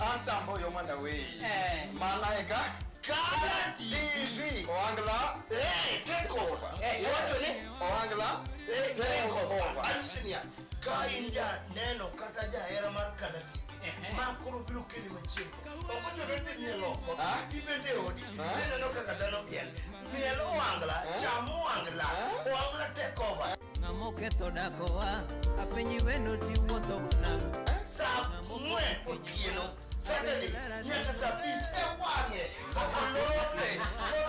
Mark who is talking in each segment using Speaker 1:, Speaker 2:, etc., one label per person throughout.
Speaker 1: Answer ambayo yomanda we. Malaika Kala TV. Oangla. Take over. What ni? Oangla. Take over. Ansinia. Kainja neno kataja era mar Kala TV. Makuru biru kini machimbo. Okojo rende mielo. Ibende odi. Neno kakadano miel. Mielo oangla. Chamu oangla. Oangla take over.
Speaker 2: Ngamoketo dakoa. Apenyi weno ti woto gunam.
Speaker 1: Sa mwe okieno. Saturday, nyaka sa pitch wange. Alone.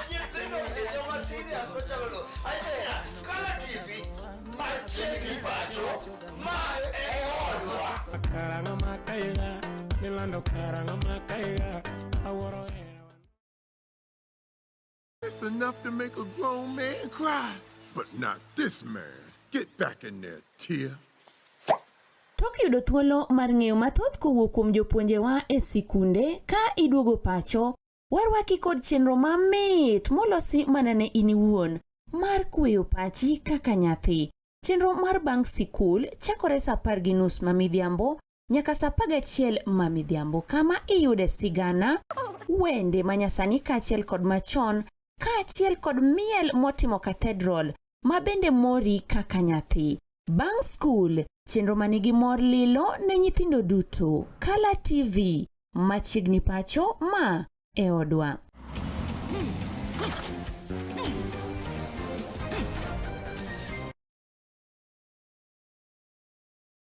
Speaker 1: Nyithindo kendo ma serious machalo. Acha Kala TV. Macheni pacho. Ma odwa.
Speaker 3: Karanga makaiga. Milando karanga makaiga. Aworo.
Speaker 4: It's enough to make a grown man cry. But not this man. Get back in there, Tia.
Speaker 5: Tok yudo thuolo mar ng'eyo mathoth kowuok kuom jopuonjewa e sikunde ka iduogo pacho, warwaki kod chenro mamit molosi mana ne in iwuon mar kweyo pachi kaka nyathi. Chenro mar bang' sikul chakore sa 10:30 mamidhiambo nyaka sa 11 mamidhiambo, kama iyude sigana, wende manyasani kaachiel kod machon, kaachiel kod miel motimo cathedral ma bende mori kaka nyathi. Bang' skul, chenro manigi mor lilo ne nyithindo duto. Kala TV, machiegni pacho ma e odwa.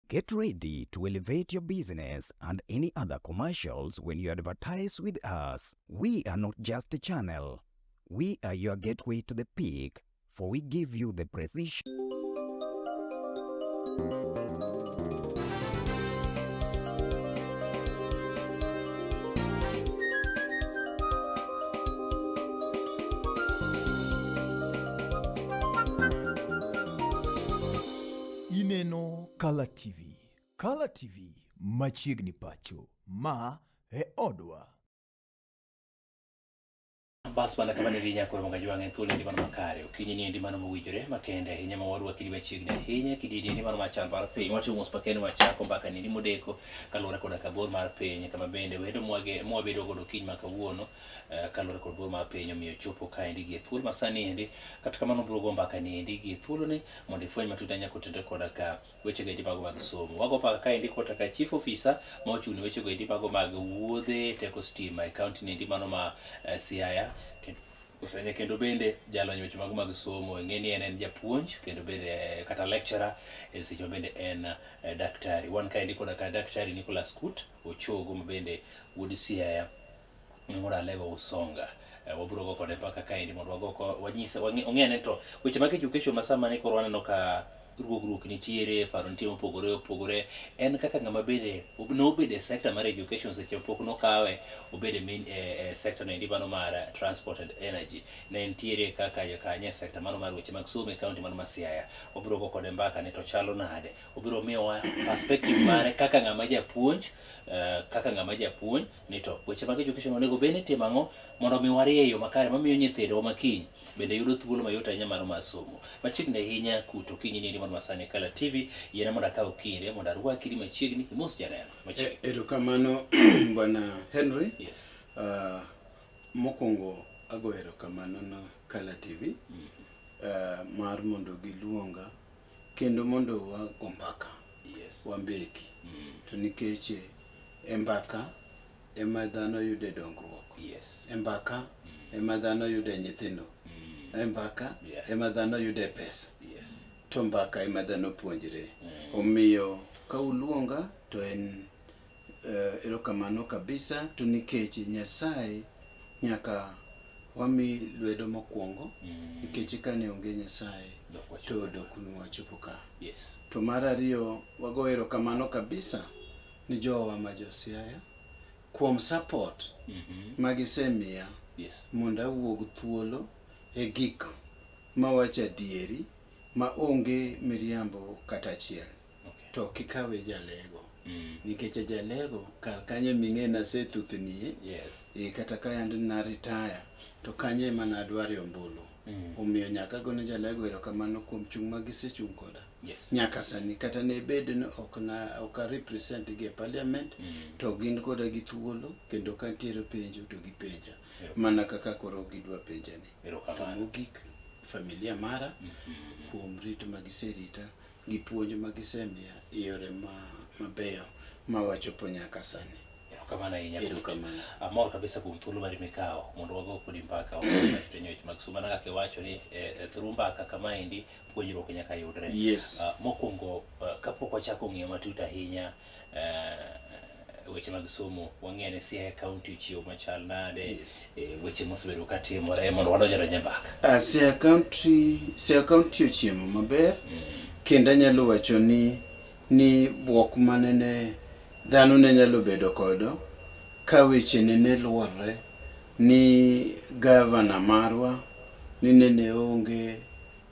Speaker 6: Get ready to elevate your business and any other commercials when you advertise with us. We are not just a channel. We are your gateway to the peak, for we give you the precision.
Speaker 7: Ineno Kala TV. Kala TV, machiegni pacho ma e odwa.
Speaker 8: Bas bana kama nilinya kwa mga juange thule ndi mano makare okinyi ni ndi mano mwijore makende hinya mawaru akili machiegni hinya kididi ndi mano machal mar piny wati umos pakene wachako mpaka ni modeko kalora koda kabor mar piny kama bende wedo mwabedo godo kinyi makawuono kalora kod bor mar piny omiyo chopo kae ndi gi thul masani ndi kata kama nobrogo mpaka ni ndi gi thul ni mondi fweny matutanya kotende koda ka weche ga ndi mago mag somo wago paka kae ndi kota ka chief officer ma ochuni weche ga ndi mago mag wuodhe teko stima e county ni ndi mano ma Siaya kusanya kendo bende jalonyo weche mag somo ngeni en japuonj kendo bende kata lecturer secho bende en daktari wan kae ndiko ka daktari Nicholas Kut ochogo bende wuod Siaya ngora lewo usonga waburo go kode paka kae ndi mondo wago wanyisa ongene to weche mag education masama ne korwana no ka ruok nitiere paro nitie opogore en kaka ngama bende obede sector mar education seche pok no kawe obede main sector ne ndibano mar transport and energy ne nitiere kaka kanye sector mano mar weche mag somo e county mano ma Siaya obiro go kode mbaka ne to chalo nade obiro miyowa perspective mare kaka ngama japuonj ne to weche mag education onego bende timango mondo mi warieyo makare mamiyo nyithindo makiny bende yudo thuolo mayot ahinya mar masomo machiegni ahinya kuto kinyi ni mondo masane Kala TV yena mondo akaw kinde mondo arwaki ni machiegni mos janeno machiegni
Speaker 9: erokamano bwana Henry.
Speaker 8: Yes.
Speaker 9: Mokongo ago erokamano na Kala TV mar mondo giluonga kendo mondo wago mbaka.
Speaker 8: Yes.
Speaker 9: Wambeki to nikeche embaka ema dhano yude dongruok.
Speaker 8: Yes.
Speaker 9: Embaka ema dhano yude nyithindo. Embaka ema dhano yude pesa.
Speaker 8: Yes.
Speaker 9: To mbaka ema dhano puonjre. Omiyo ka uluonga to en erokamano kabisa to nikeche Nyasaye nyaka wami lwedo mokwongo nikeche kane onge Nyasaye to dokunu wachopo ka.
Speaker 8: Yes.
Speaker 9: To mar ariyo wago erokamano kabisa ni jowa ma Siaya kuom support magisemiya.
Speaker 8: Yes.
Speaker 9: Mondo awuog thuolo e gik mawacho adieri ma onge miriambo kata achiel.
Speaker 8: Okay.
Speaker 9: To kikawe jalego nikech jalego kar kanye ming'ena sethuthnie.
Speaker 8: Yes.
Speaker 9: Kata ka yand na retire to kanye mana adware ombulu omiyo nyaka gone jalego erokamano kuom chung' magisechung' koda
Speaker 8: yes.
Speaker 9: nyaka sani kata ne bed ni ok represent gi e parliament to gin koda gi thuolo kendo ka ntiere penjo to gipenja mana kaka koro gidwa penjani to mogik familia mara kuom rito magiserita gi puonj magisemiya yore mabeyo mawachopo nyaka sani.
Speaker 8: Kamana erokamano. Amor kabisa kuom thuolo mari mikao mondo wago kodi mpaka watenyo weche mag somo kaka iwacho ni through mbaka kama endi puonjruok nyaka yudre.
Speaker 9: Yes.
Speaker 8: Mokwongo kapok wachako ng'iyo matut ahinya weche mag somo wang'eyo ni Siaya County chiwo machal nade weche mosebedo katimore mondo wadonjre nyambaka.
Speaker 9: Siaya County ochiemo maber kendo anyalo wacho ni bwok manene dhano ne nyalo bedo kodo ka weche ne luorre ni gavana marwa ni nene onge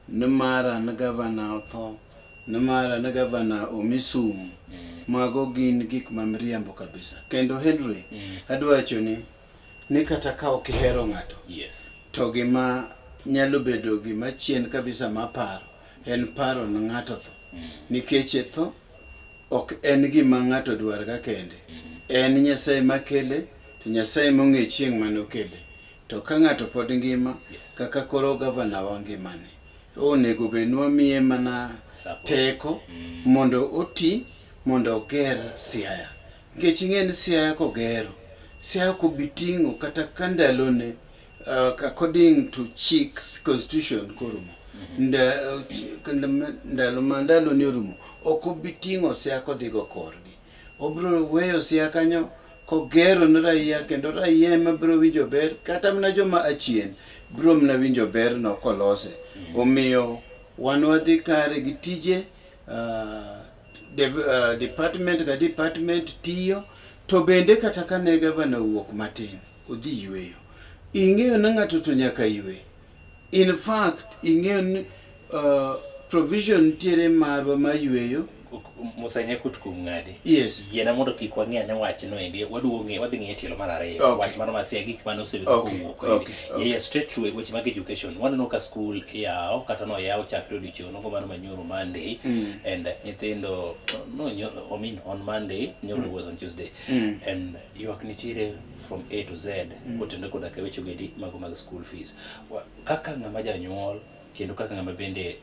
Speaker 9: ni mara na gavana otho ni mara na gavana omisum mago gin gik mamriambo kabisa kendo Henry adwa wacho ni kata ka ok ihero ng'ato to gima nyalo bedo gima chien kabisa maparo en paro na ng'ato tho nikech tho ok en gima ng'ato dwarga kende en Nyasaye makele to Nyasaye mong'e chieng' manokele to ka ng'ato pod ngima kaka koro gavana wa ngimane onego benwa miye mana teko mondo oti mondo oger Siaya nikech ing'e ni Siaya kogero Siaya kobiting'o kata kandalone according to chicks constitution korumo ndalo ni orumo okobiting'o Siaya kodhigo korgi obro weyo Siaya kanyo kogero ne raia kendo raia ema bro winjo ber kata mna joma achien bro mna winjo ber no kolose omiyo wan wadhi kare gi tije department ka department tiyo to bende kata kane gavana wuok matin odhi yweyo ing'eyo na ng'ato to nyaka ywe in fact ing'eyo ni provision tiere marwa ma yweyo
Speaker 8: musanya kutukum ng'adi
Speaker 9: yes
Speaker 8: yena mondo kik wang'e na wach no endi waduonge wadhi ng'e tielo mar ariyo wach mar Siaya gik mane osebedo kuwuok straight to weche mag education waneno ka school yaw kata no yaw chakre odiochieng' nogo mar manyoro Monday and nyithindo on Monday nyoro was on Tuesday and ywak nitiere from A to Z kotende koda ka weche gedi mago mag school fees kaka ng'ama janyuol kendo kaka ng'ama bende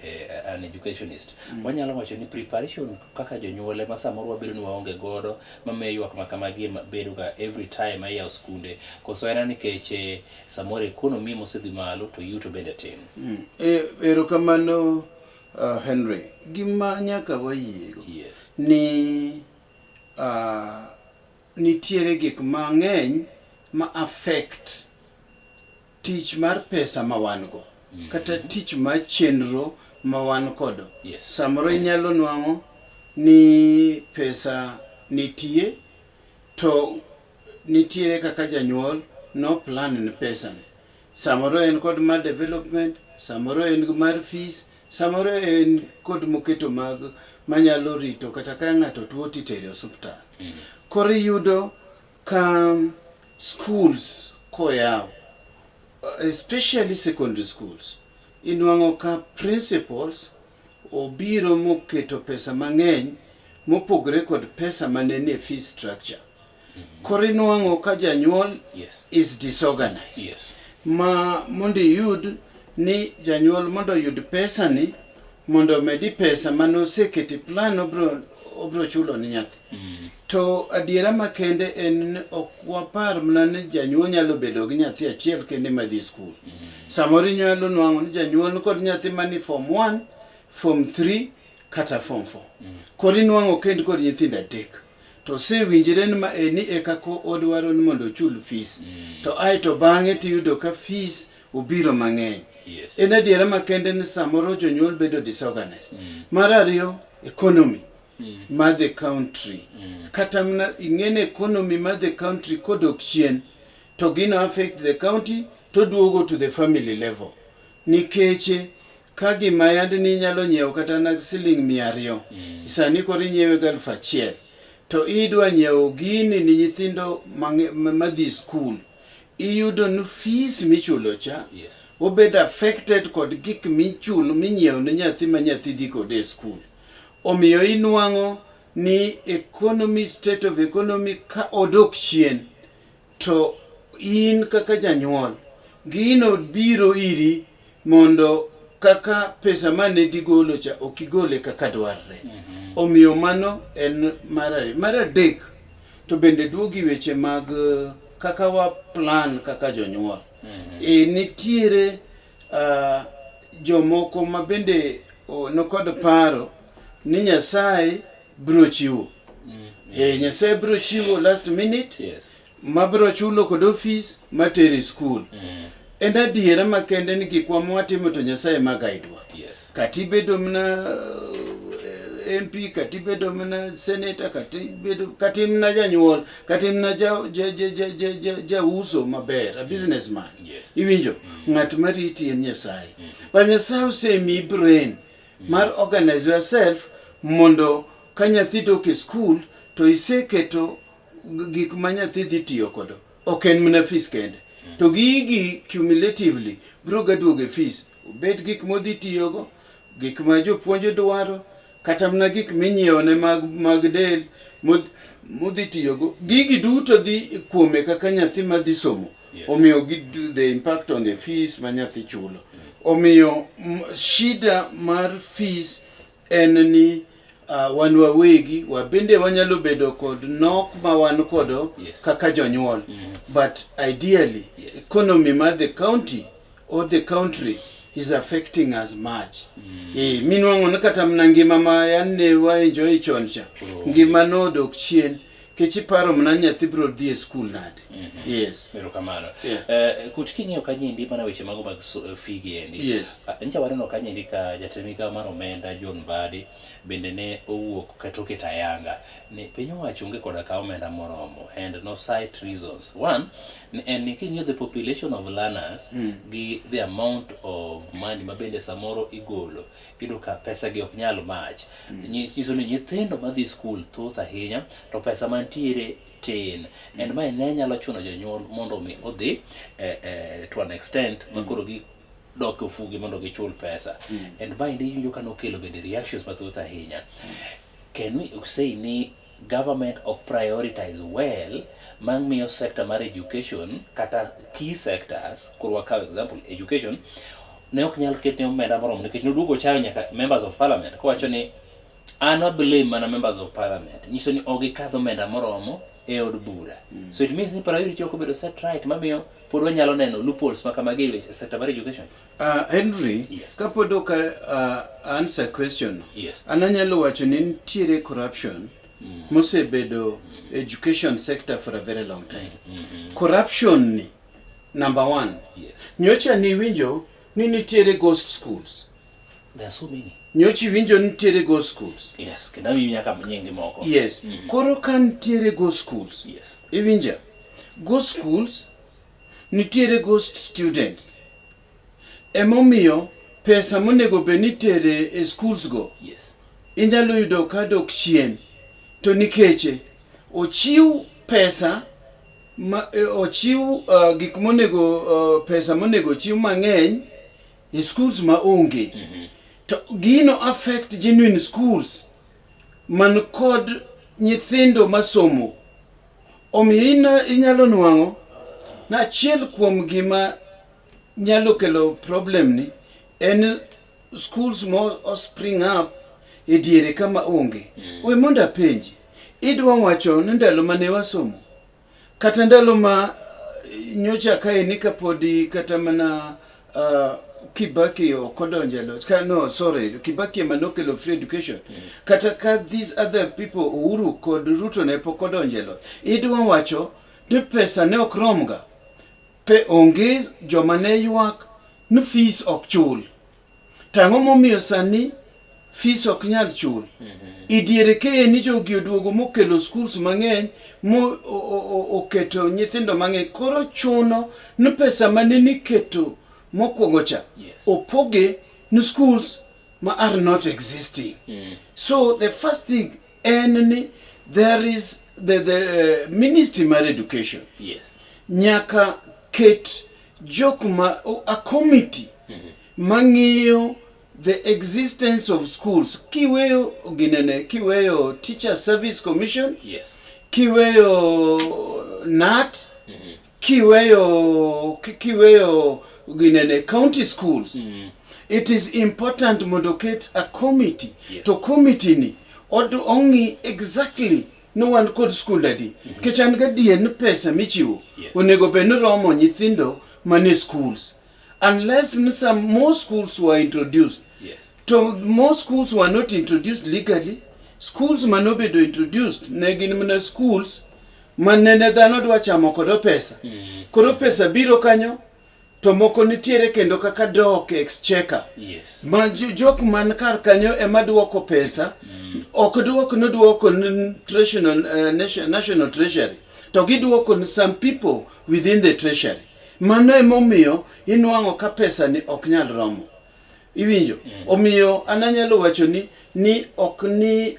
Speaker 8: an educationist wanyalo wacho ni preparation kaka jonyuole ma samoro wabedo ni waonge godo mamiyo ywak makamagi bedo ga every time ayaw skunde koso en nikech samoro economy mosedhi malo to yuto bende tin
Speaker 9: erokamano Henry gima nyaka wayiego ni nitiere gik mang'eny ma affect tich mar pesa ma wan go kata tich ma chenro ma wan kodo samoro inyalo nwang'o ni pesa nitie to nitiere kaka janyuol no plan ni pesa ni samoro en kod mar development samoro en mar fees samoro en kod moketo mag manyalo rito kata ka ng'ato tuo titere osuptal koro yudo ka schools koyaw especially secondary schools inwang'o ka principals obiro moketo pesa mang'eny mopogre kod pesa manene fee structure koro inwang'o ka janyuol is disorganized ma mondo yud ni janyuol mondo yud pesa ni mondo medi pesa manoseketi plan obro chulo ni nyathi to adiera makende en okwapar mna ni janyuol nyalo bedo gi nyathi achiel kende madhi skul samoro nyalo nwang'o ni janyuol kod nyathi mani form 1 form 3 kata form 4 koro inwang'o kend kod nyithindo adek to sewinjire ni ma eni ekako odwaro ni mondo ochul fees to aeto bang'e tiyudo ka fees obiro mang'eny en adiera makende ni samoro jonyuol bedo disorganized mar ariyo economy ma the country kata mna ing'ene economy ma the country kodok chien to gino affect the county to duogo to the family level nikeche ka gima yandi ni nyalo nyiewo kata nag siling 200 sani koro inyiewe 1,000 to idwa nyiewo gini ni nyithindo madhi school iyudo ni fees michulo cha
Speaker 8: Yes.
Speaker 9: obed affected kod gik michulo minyiewo ne nyathi ma nyathi dhi kode e skul. Omiyo inuang'o ni economy, state of economy ka odok chien, to in kaka janyuol gino biro iri mondo kaka pesa mane digolo cha okigole kaka dwarre. Omiyo mano en mar adek, to bende duogi weche mag kaka wa plan kaka jonyuol. Nitiere jomoko ma bende nokod paro ni Nyasaye biro chiwo. Nyasaye biro chiwo last minute.
Speaker 8: Yes.
Speaker 9: Ma biro chulo kod office materi school. En adiera makende ni gik watimo to Nyasaye ma gaidwa.
Speaker 8: Yes.
Speaker 9: Katibedo mna MP, katibedo mna senator, katimna janyuol, katimna ja uso maber, a businessman.
Speaker 8: Yes.
Speaker 9: Iwinjo, ng'at mariti en Nyasaye. But Nyasaye osemi brain mar organize yourself mondo ka nyathi dok e school to iseketo gik ma nyathi dhi tiyo kodo. Ok en mna fees kende. To gigi cumulatively biro gaduogo e fees. Obed gik modhi tiyogo, gik ma jopuonje dwaro, kata mna gik minyiewone mag del modhi tiyogo. Gigi duto dhi kuome kaka nyathi madhi somo. Omiyo the impact on the fees ma nyathi chulo. Omiyo shida mar fees en ni wan wawegi wabende wanyalo bedo kod nok ma wan kodo kaka jonyuol. But ideally, economy ma the county or the country is affecting us much. Minuango nakata mna ngima ma yanne wa enjoy choncha. Ngima no dok chien. Kechiparo mna nyathi biro dhi e school nade. Yes.
Speaker 8: Mero kamano. Kutking'eyo kanyendi mana weche mago mag figi endi.
Speaker 9: Yes.
Speaker 8: Ncha wareno kanyendi ka jatemika mar omenda John Badi bende ne owuok katoke tayanga. Ne piny owacho onge koda ka omenda moromo, and no side reasons. One, and kinyo the population of learners gi the amount of money mabende samoro igolo, iyudo ka pesa gi ok nyal match. Nyiso ni nyithindo madhi school thoth ahinya to pesa mantiere tin, and my ne nyalo chuno jonyuol mondo mi odhi to an extent makoro gi dok ofugi mondo gichul pesa. And by the you can okelo bende reactions mathoth ahinya. Can we say ni government ok prioritize well mang miyo sector mar education kata key sectors, kurwa ka example education ne ok nyal ketne omenda moromo nikech noduogo chayo nyaka members of parliament kowacho ni an blame mana members of parliament, nyiso ni ogikadho omenda moromo e od bura. So it means ni priority ok obedo set right mamiyo pod wanyalo neno loopholes makamagi e sector mar education.
Speaker 9: Henry,
Speaker 8: yes.
Speaker 9: Kapodo ka answer question.
Speaker 8: Yes.
Speaker 9: Ananyalo wacho ni nitiere corruption mosebedo education sector for a very long time. Corruption ni number one.
Speaker 8: Yes.
Speaker 9: Nyocha ni winjo ni nitiere ghost schools.
Speaker 8: There are so many.
Speaker 9: Nyochi winjo nitiere ghost schools.
Speaker 8: Yes, kenda mimi nyaka nyingi moko.
Speaker 9: Yes. Koro kan nitiere ghost schools.
Speaker 8: Yes.
Speaker 9: Iwinja. Ghost schools nitiere ghost students. Emomiyo pesa monego be nitiere e schools go.
Speaker 8: Yes.
Speaker 9: Inyalo yudo ka dok chien. To nikeche ochiw pesa ochiw gik monego pesa monego chiw mang'eny e schools ma onge. To gino affect genuine schools man kod nyithindo masomo. Omiyo inyalo nuang'o na achiel kuom gima nyalo kelo problem ni en schools mo spring up e diere kama onge. We mondo apenji, idwa wacho ni ndalo mane wasomo kata ndalo ma nyocha kae ni kapodi kata mana Kibaki okodonjelo Kibaki manokelo free education kata ka these other people Uhuru kod Ruto ne pokodonjelo, idwa wacho ni pesa ne okromga pe onge joma ne ywak ni fees ok chul. Tang'o momiyo sani fees ok nyal chul. Idiere ke ni jogi oduogo mokelo schools mang'eny mo oketo nyithindo mang'eny, koro chuno ni pesa mane niketo mokwongo cha opoge ni schools ma are not existing. So the first thing and there is the Ministry of Education.
Speaker 8: Yes.
Speaker 9: Nyaka ket jokma a committee mang'iyo the existence of schools. Kiweyo ginene, kiweyo Teacher Service Commission,
Speaker 8: yes,
Speaker 9: kiweyo NAT, kiweyo ginene county schools. It is important modocate a committee.
Speaker 8: Yes.
Speaker 9: To committee ni odo only exactly no one could school daddy. Kechan ga dien pesa michiwo.
Speaker 8: Yes.
Speaker 9: Onego beno romo nyithindo mane schools. Unless some more schools were introduced.
Speaker 8: yes,
Speaker 9: To more schools were not introduced legally. Schools manobedo introduced. Negin mna schools manene dhano dwa chamo kodo pesa. Kodo pesa biro kanyo to moko nitiere kendo kaka dok exchequer.
Speaker 8: yes,
Speaker 9: Ma jok man kar kanyo ema duoko pesa. Ok duoko no duoko national treasury. To giduoko some people within the treasury. Mano emomiyo inuang'o ka pesa ni ok nyal romo. Iwinjo? Omiyo ananyalo wacho ni ok ni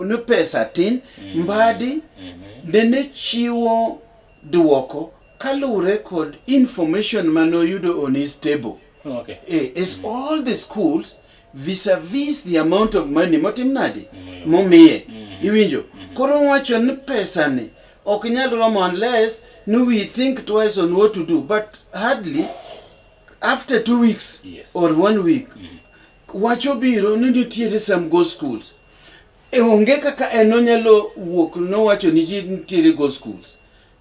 Speaker 9: no pesa tin mbadi dene chiwo duoko kalure kod information manoyudo on his table.
Speaker 8: okay,
Speaker 9: It's all the schools vis-a-vis the amount of money motim nadi momiye. Iwinjo? Koro wacho ni pesa ni ok nyal romo unless we think twice on what to do, but hardly after 2 weeks
Speaker 8: yes,
Speaker 9: or 1 week wacho biro ni nitiere some go schools onge kaka enonyalo wuok no wacho ni ji nitiere go schools.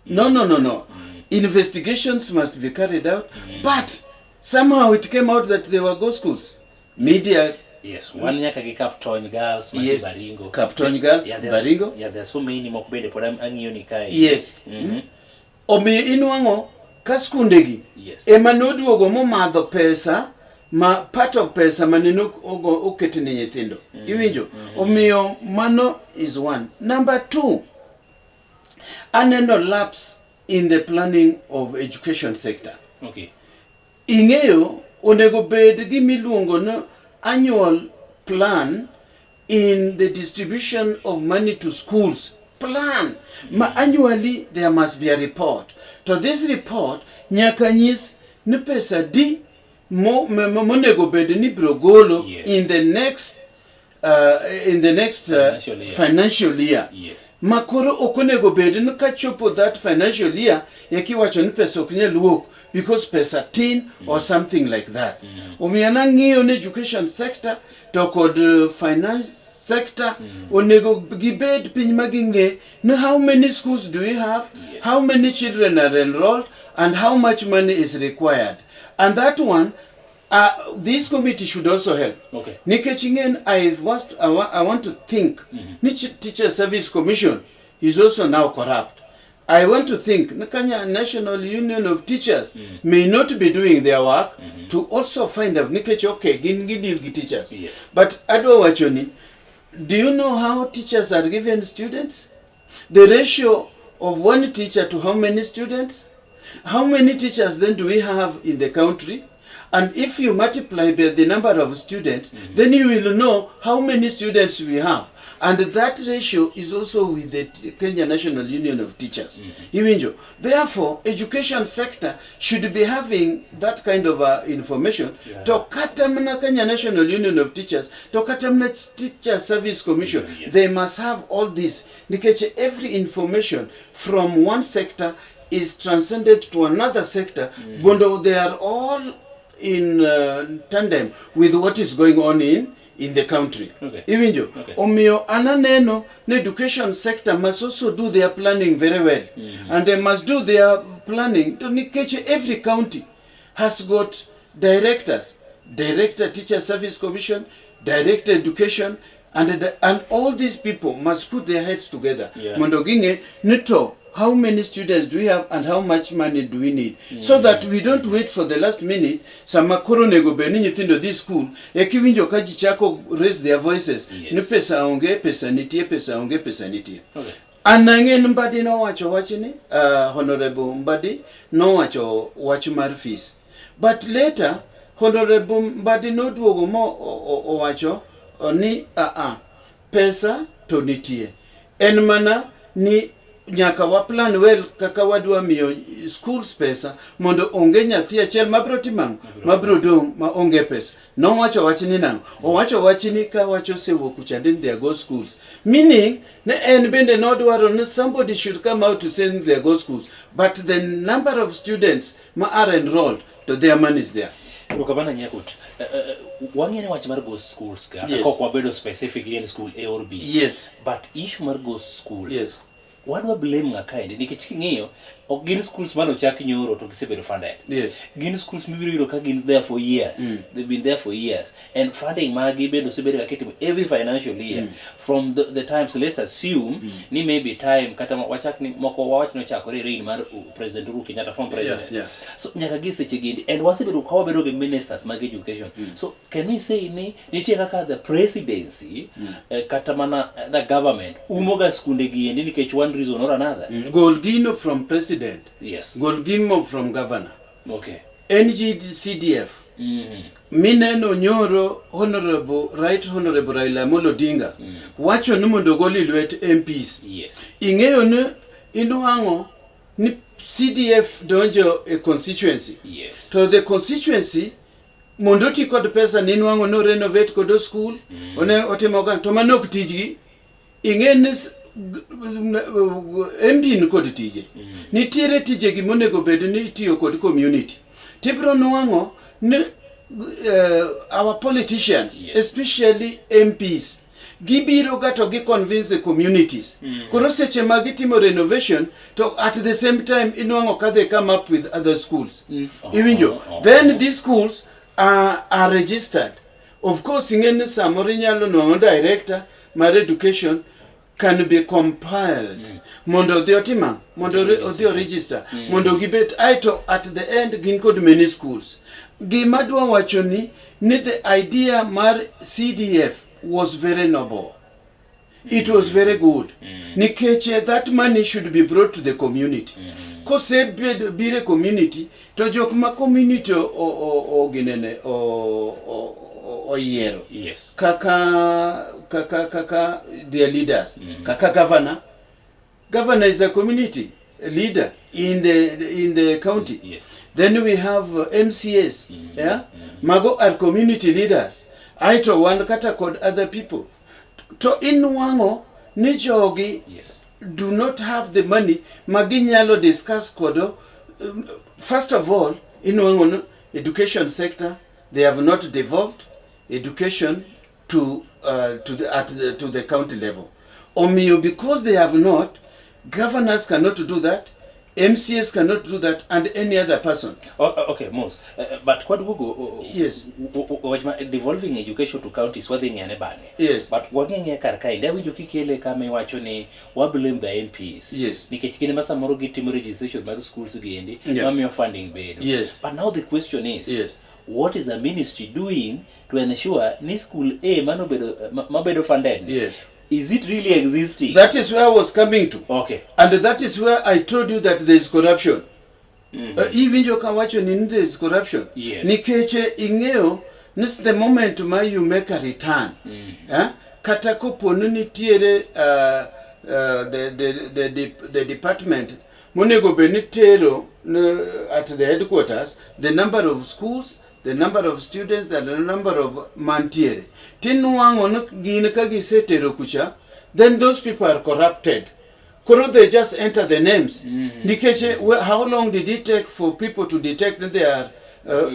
Speaker 9: No. Investigations must be carried out, but somehow it came out that they were go schools. Media.
Speaker 8: yes, one nyaka gi Captain Girls,
Speaker 9: Yes,
Speaker 8: Baringo.
Speaker 9: Captain Girls,
Speaker 8: Yeah,
Speaker 9: Baringo.
Speaker 8: Yeah, there's so many moko bende pod ang'iyo ni kae.
Speaker 9: Yes. Omiyo inuang'o ka skundegi
Speaker 8: Yes.
Speaker 9: ema noduogo momadho pesa ma part of pesa maneno oketi ne nyithindo. Iwinjo? Omiyo mano is one. Number 2, aneno lapse in the planning of education sector.
Speaker 8: Okay.
Speaker 9: Ing'eyo onego bed gimiluongo no annual plan in the distribution of money to schools. Plan. Annually there must be a report. To this report nyaka nyis ni pesa di monego bed ni brogolo
Speaker 8: Yes.
Speaker 9: in the next financial year.
Speaker 8: Yes.
Speaker 9: Makoro okonego bed ni kachopo that financial year yakiwacho ni pesa ok nyal wuok because pesa tin or something like that. Omiyo nang'iyo ni education sector to kod finance sector onego gibed piny maging'e no how many schools do we have,
Speaker 8: Yes.
Speaker 9: how many children are enrolled, and how much money is required. And that one this committee should also help.
Speaker 8: Okay.
Speaker 9: Nikech ing'en I want to think ni Teacher Service Commission is also now corrupt. I want to think Kenya National Union of Teachers may not be doing their work to also find out nikech okay gin deal gi teachers.
Speaker 8: Yes.
Speaker 9: But adwa wacho ni, do you know how teachers are given students? The ratio of one teacher to how many students? How many teachers then do we have in the country? And if you multiply by the number of students, then you will know how many students we have. And that ratio is also with the Kenya National Union of Teachers. Therefore, education sector should be having that kind of information. To katamna Kenya National Union of Teachers, to katamna Teacher Service Commission,
Speaker 8: Yes.
Speaker 9: they must have all this. Because every information from one sector is transcended to another sector, but they are all in tandem with what is going on in the country.
Speaker 8: Okay.
Speaker 9: Iwinjo?
Speaker 8: Okay.
Speaker 9: Omiyo ananeno the education sector must also do their planning very well. And they must do their planning to nikech every county has got directors, Director Teacher Service Commission, Director Education, and all these people must put their heads together.
Speaker 8: Yeah.
Speaker 9: Mondo ginge nito how many students do we have and how much money do we need, so that we don't wait for the last minute. Sama koro nego beni nyithindo this school ekiwinjo ka ji chako raise their voices.
Speaker 8: Yes.
Speaker 9: Ni pesa onge, pesa nitie, pesa onge, pesa nitie.
Speaker 8: Okay.
Speaker 9: Anang'en Mbadi nowacho wachni, Honorable Mbadi nowacho wach mar fees. But later Honorable Mbadi noduogo owacho ni pesa to nitie. En mana ni nyaka wa plan well kaka wadwa miyo schools pesa mondo onge nyathi achiel mabro timang mabro dong ma onge pesa. Nowacho wachni nang. Owacho wachni ka wacho sewuok kuchande they go schools. Meaning ne en bende nodwaro ne somebody should come out to say they go schools. But the number of students ma are enrolled to their money is there.
Speaker 8: Rukabana Nyakut, wangene wach mar go schools ka kok wabedo specific in school A or B.
Speaker 9: Yes.
Speaker 8: But issue mar go schools.
Speaker 9: Yes.
Speaker 8: Wadwa blame nga kainde nikech king'iyo ok gin schools mano chak nyoro to gisebedo funded.
Speaker 9: Yes.
Speaker 8: Gin schools mibiro yudo ka gin there for years. They've been there for years. And funding magi bedo sebedo ka ketimo every financial year from the times, let's assume ni maybe time kata wachak ni moko wawach no chakore reign mar President Uhuru Kenyatta from president.
Speaker 9: Yeah.
Speaker 8: So nyaka giseche gindi and wasebedo ka wabedo gi ministers mag education. So can we say ni nitie kaka the presidency kata mana the government umoga skunde giendi nikech one reason or another.
Speaker 9: Golgino from president.
Speaker 8: Yes.
Speaker 9: Golgino from governor.
Speaker 8: Okay.
Speaker 9: NGCDF. Mineno nyoro Right Honorable Raila Amolo Odinga. Wacho ni mondo goli lwet MPs.
Speaker 8: Yes.
Speaker 9: Ing'eyo ni inuang'o ni CDF donjo a constituency.
Speaker 8: Yes.
Speaker 9: To the constituency mondo ti kod pesa ni inuang'o no renovate kodo school. One otimoga to manok tijgi. Ing'e ni MP nikod tije. Nitiere tije gi monego bed ni itiyo kod community. Tibro nuang'o ni our politicians, especially MPs, gibiro gato gi convince the communities. Koro seche magitimo renovation to at the same time inuang'o ka they come up with other schools. Iwinjo. Then these schools are registered. Of course ing'eni samoro inyalo nuang'o director mar education can be compiled mondo the otima mondo the register mondo gibet aito at the end gin kod many schools. Gima dwa wacho ni the idea mar CDF was very noble. It was very good. Nikech that money should be brought to the community. Kose bire community to jok ma community o ginene o yero.
Speaker 8: Yes.
Speaker 9: Kaka their leaders. Kaka governor is a community leader in the county.
Speaker 8: Yes.
Speaker 9: Then we have MCS. Yeah. Mago are community leaders. Aito one kata called other people. To inwango ni jogi do not have the money. Maginyalo discuss kodo. First of all, inwango education sector, they have not devolved education to the county level. Omiyo, because they have not, governors cannot do that, MCS cannot do that, and any other person.
Speaker 8: Okay, Mos. But what we go?
Speaker 9: Yes.
Speaker 8: Devolving education to counties, what they ngane bane.
Speaker 9: Yes.
Speaker 8: But what ngane karkai? Nda we joki kele kame wacho ni wa blame the MPs.
Speaker 9: Yes.
Speaker 8: Nikechikine masa moro gitimo registration mag schools giendi.
Speaker 9: Yeah.
Speaker 8: Mami your funding bedo.
Speaker 9: Yes.
Speaker 8: But now the question is.
Speaker 9: Yes.
Speaker 8: What is the ministry doing to ensure ni school A mabedo funded?
Speaker 9: Yes.
Speaker 8: Is it really existing?
Speaker 9: That is where I was coming to.
Speaker 8: Okay.
Speaker 9: And that is where I told you that there is corruption. Even you can watch on there is corruption.
Speaker 8: Yes.
Speaker 9: Nikeche ingeo, this the moment where you make a return. Katakopo nini tiere the department monego benitero at the headquarters, the number of schools, the number of students, the number of mantiere. Tinuango ginekagi setero kucha, then those people are corrupted. Koro they just enter the names. Nikeche, how long did it take for people to detect that they are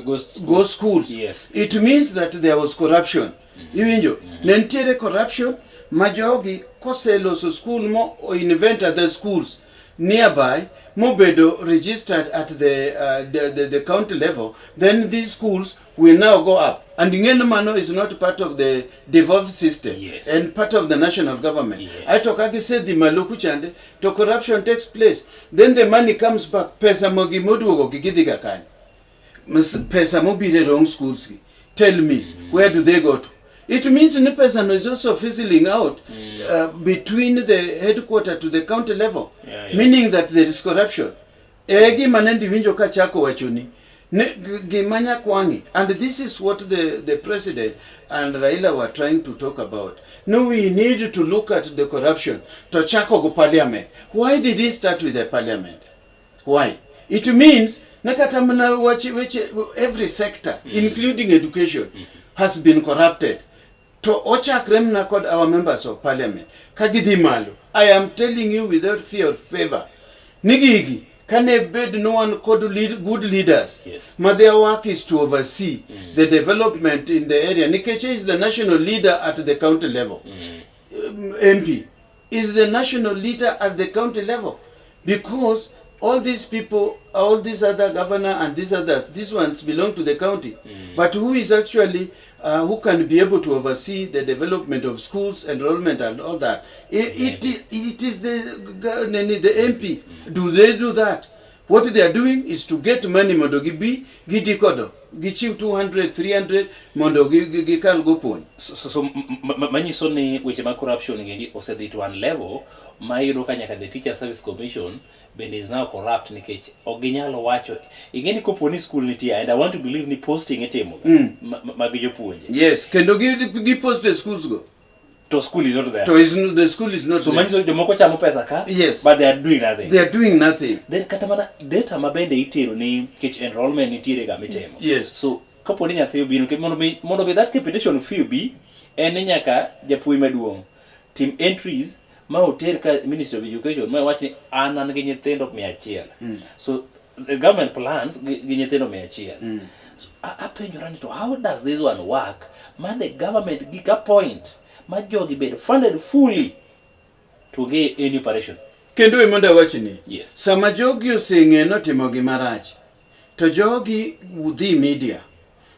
Speaker 9: go schools?
Speaker 8: Yes.
Speaker 9: It means that there was corruption. Iwinjo, nentiere corruption, majogi koselo so school mo or invent other schools nearby. Mobedo registered at the county level, then these schools will now go up. And Ngenomano is not part of the devolved system and part of the national government. I Tokagi said the Maluku Chande, to corruption takes place. Then the money comes back. Pesa mogi moduogo gigidiga kan. Pesa mobile wrong schools. Tell me, where do they go to? It means the person is also fizzling out between the headquarters to the county level, meaning that there is corruption. Egi manendi vinjo kachako wachuni. Gimanya Kwangi. And this is what the president and Raila were trying to talk about. No, we need to look at the corruption. Tochako go parliament. Why did he start with the parliament? Why? It means nakatamana which every sector, including education, has been corrupted. To Ochakrem nakod our members of parliament. Kagidimalu. I am telling you without fear or favor. Nigigi. Can a bed no one called good leaders?
Speaker 8: Yes.
Speaker 9: But their work is to oversee the development in the area. Nikeche is the national leader at the county level. MP is the national leader at the county level. Because all these people, all these other governor and these others, these ones belong to the county. But who is actually, who can be able to oversee the development of schools, enrollment and all that? It is the MP. Do they do that? What they are doing is to get money, mondogi gidi kodo, gichi 200, 300, mondogi gikal go point.
Speaker 8: So manyiso ni weche ma corruption ngendi osedhi to one level ma yudo ka nyaka the Teacher Service Commission bende is now corrupt nikech oginyalo wacho ingeni kopo ni school nitie and I want to believe ni posting itimo mag jopuonje.
Speaker 9: Yes, kendo gi post the schools go.
Speaker 8: To school is not there.
Speaker 9: The school is not
Speaker 8: so
Speaker 9: there.
Speaker 8: So manyiso jomoko chamo pesa ka?
Speaker 9: Yes.
Speaker 8: But they are doing nothing.
Speaker 9: They are doing nothing.
Speaker 8: Then kata mana data mabende itero ni kech enrollment nitiere ga mitemo.
Speaker 9: Yes.
Speaker 8: So kapo ni nyathi obiro ke mondo be that capitation fee be en nyaka japuonj maduong team entries ma oter ka Ministry of Education ma wach ni an gi nyithindo 100. So the government plans gi nyithindo 100. So apenjora ni to how does this one work? Man the government gi ka point ma jogi bed funded fully to get any operation.
Speaker 9: Kendo imonda wachini.
Speaker 8: Yes.
Speaker 9: Sama jogi oseng'eno timo gimarach. To jogi udhi media.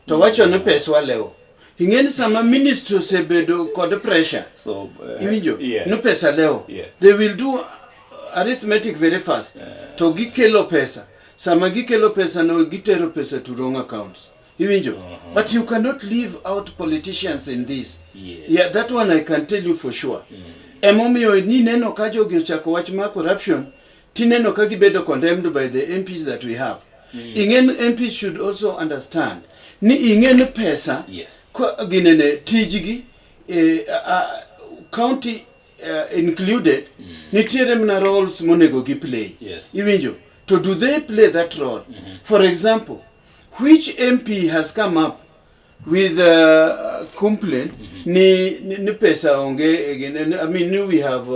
Speaker 9: To wacho no peswa leo. Ingeni sama minister osebedo kod pressure.
Speaker 8: So
Speaker 9: iwinjo
Speaker 8: yeah.
Speaker 9: No pesa leo.
Speaker 8: Yeah.
Speaker 9: They will do arithmetic very fast. To gikelo pesa. Sama gikelo pesa no gitero pesa to wrong accounts. Iwinjo. But you cannot leave out politicians in this.
Speaker 8: Yes.
Speaker 9: Yeah, that one I can tell you for sure. Emomiyo ni neno ka jogi ochako wach ma corruption, ti neno ka gibedo condemned by the MPs that we have. Ingen MPs should also understand ni ingen pesa.
Speaker 8: Yes.
Speaker 9: Ko ginene tijigi county included nitiere mna roles monego gi play.
Speaker 8: Yes.
Speaker 9: Iwinjo. To do they play that role? For example, which MP has come up with a complaint ni pesa onge again? I mean, we have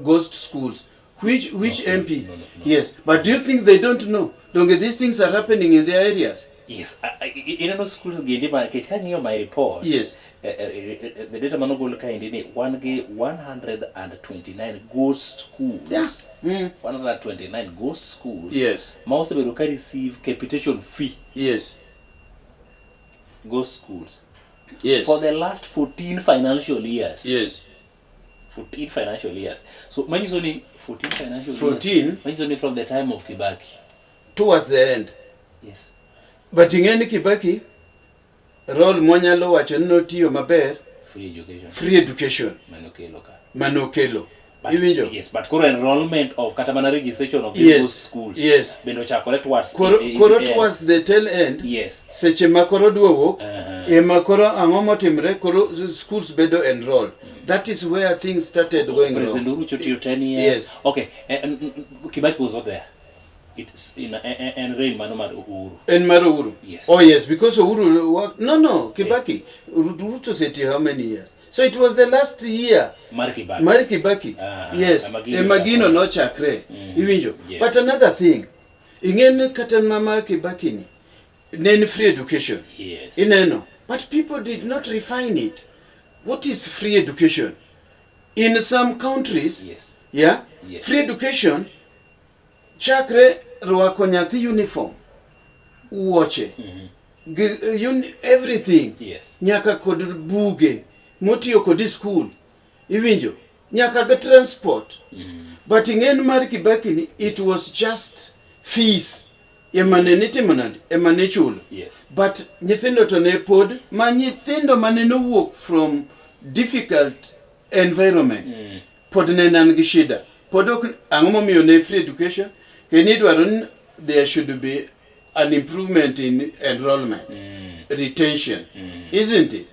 Speaker 9: ghost schools. Which MP?
Speaker 8: No.
Speaker 9: Yes, but do you think they don't know? Don't these things are happening in their areas?
Speaker 8: Yes, in those schools gindi ba kechani my report.
Speaker 9: Yes.
Speaker 8: The data manogol ka indini 129 ghost schools.
Speaker 9: Yeah.
Speaker 8: 129 ghost schools.
Speaker 9: Yes.
Speaker 8: Most of them receive capitation fee.
Speaker 9: Yes.
Speaker 8: Ghost schools.
Speaker 9: Yes.
Speaker 8: For the last 14 financial years.
Speaker 9: Yes.
Speaker 8: 14 financial years. So many is only 14 financial
Speaker 9: 14?
Speaker 8: years. Many is only from the time of Kibaki.
Speaker 9: Towards the end.
Speaker 8: Yes.
Speaker 9: But ingeni Kibaki role mwanyalo wacho notiyo maber.
Speaker 8: Free education.
Speaker 9: Free education. Manokelo. Iwinjo?
Speaker 8: Yes, but core enrollment of katamana registration of these schools.
Speaker 9: Yes.
Speaker 8: Bendo chakore towards
Speaker 9: towards the tail end.
Speaker 8: Yes.
Speaker 9: Seche makoro duogo. Makoro ang'omo timre koro schools bedo enroll. That is where things started going wrong.
Speaker 8: President Uhuru took 10 years.
Speaker 9: Yes.
Speaker 8: Okay. And Kibaki was not there. It's in and rain Manumar Uhuru.
Speaker 9: And Uhuru.
Speaker 8: Yes.
Speaker 9: Oh yes, because Uhuru worked. No, Kibaki. Uhuru to say how many years? So it was the last year.
Speaker 8: Mari
Speaker 9: Kibaki. Yes. Emagino no chakre. Iwinjo.
Speaker 8: Yes.
Speaker 9: But another thing. Ingen katan mama Kibaki ni. Nen free education.
Speaker 8: Yes.
Speaker 9: Ineno. But people did not refine it. What is free education? In some countries,
Speaker 8: yes.
Speaker 9: Yeah,
Speaker 8: yes.
Speaker 9: Free education, chakre rwako nyathi uniform, uoche, everything,
Speaker 8: yes.
Speaker 9: Nyaka kod buge, motiyo kodi school, iwinjo, nyaka ga transport. But ingen mar Kibaki ni, it was just fees. Emane chulo.
Speaker 8: Yes.
Speaker 9: But nyithindo to ne pod, ma nyithindo mane no walk from difficult environment. Pod ne nan gi shida. Pod ok ang'o momiyo ne free education. Kenidwaro there should be an improvement in enrollment, retention, isn't it?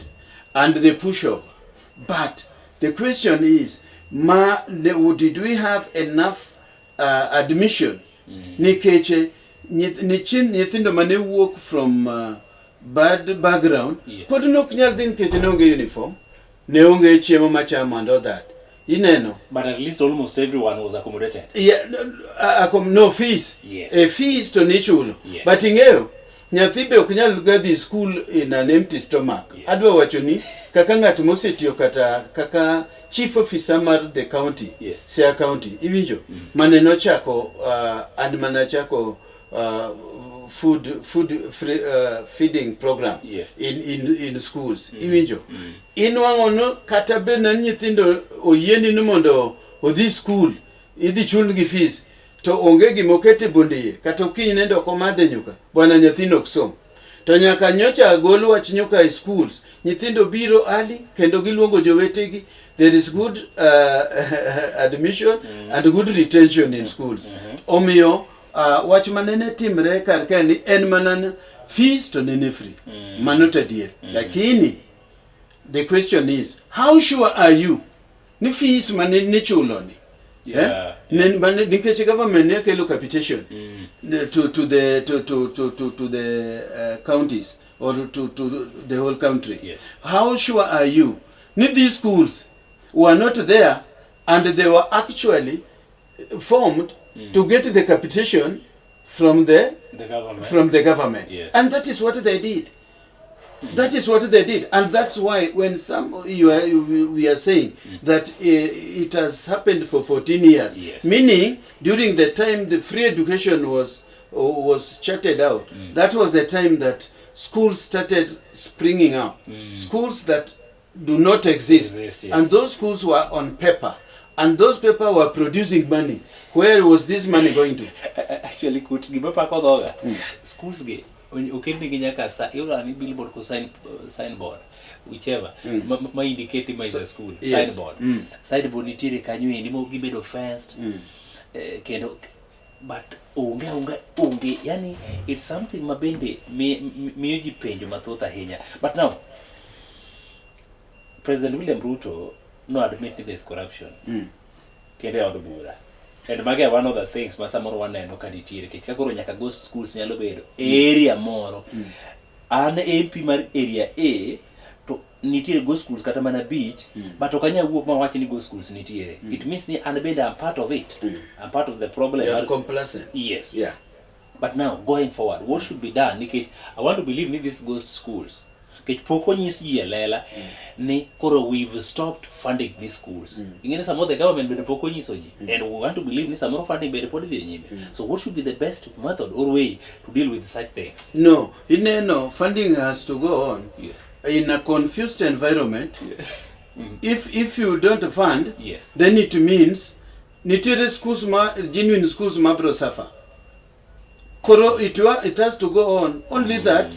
Speaker 9: And the pushover. But the question is, did we have enough admission? Nikeche, nyithindo mane walk from bad background, pod nok nyal din keche ne onge uniform, ne onge chiemo machamo and all that. Ineno.
Speaker 8: But at least almost everyone was accommodated.
Speaker 9: Yeah, no fees.
Speaker 8: Yes.
Speaker 9: A fees to nichulo.
Speaker 8: Yes.
Speaker 9: But ingeo, nyathibe okunyal gadhi school in an empty stomach. Yes. Adwa wacho ni kaka ng'at mosetiyo kata kaka chief officer mar the county,
Speaker 8: yes.
Speaker 9: Sia County, iwinjo, mane nochako and manachako feeding program, yes. in schools, iwinjo. Inwangono kata bena nyithindo oyieni ni mondo odhi school, idhi chul gi fees, to onge gimokete bondie, kata okinyi nendo komadhe nyuka, bwana nyathino oksom. To nyaka nyocha gol wach nyuka e schools, nyithindo biro ali, kendo giluongo jowetegi, there is good admission and good retention in schools. Omiyo, wach manene timre karka ni en manana fees to nene free. Manota dear. Lakini, the question is, how sure are you? Ni fees manene chuloni. Yeah. Nikeche government ne kelo capitation to the counties or to the whole country. Yes. How sure are you? These schools were not there and they were actually formed to get the capitation from the government. Yes. And that is what they did. That is what they did, and that's why when we are saying that it has happened for 14 years, yes. Meaning during the time the free education was charted out, that was the time that schools started springing up, schools that do not exist, yes. And those schools were on paper, and those paper were producing money. Where was this money going to?
Speaker 8: Actually, schools ge. Ukende ginyaka sa yura ni billboard ko signboard whichever ma indicate my school yes. Signboard signboard nitire kanyo ni mo gibedo first kendo but unge yani it's something mabende miyo ji penjo mathoth ahinya. But now President William Ruto no admit this corruption kende od bura. And mage one of the things masamoro waneno kanitiere kech kakoro nyaka go schools nyalo bedo area moro an MP mar area A to nitiere go schools kata mana beach but okanya wuok ma wachi ni go schools nitiere. It means ni an benda I'm part of it. I'm part of the problem.
Speaker 9: You're complacent.
Speaker 8: Yes.
Speaker 9: Yeah.
Speaker 8: But now going forward what should be done? Nikech I want to believe ni this goes to schools. Kech poko nyis ji lela ni koro we've stopped funding these schools. Ingene some of the government been poko nyiso ji and we want to believe ni some more funding be reported nyime. So what should be the best method or way to deal with such things?
Speaker 9: No, funding has to go on. Yeah. In a confused environment. Yeah. If you don't fund, yes. Then it means nitire schools genuine schools mabro suffer. Koro it has to go on. Only that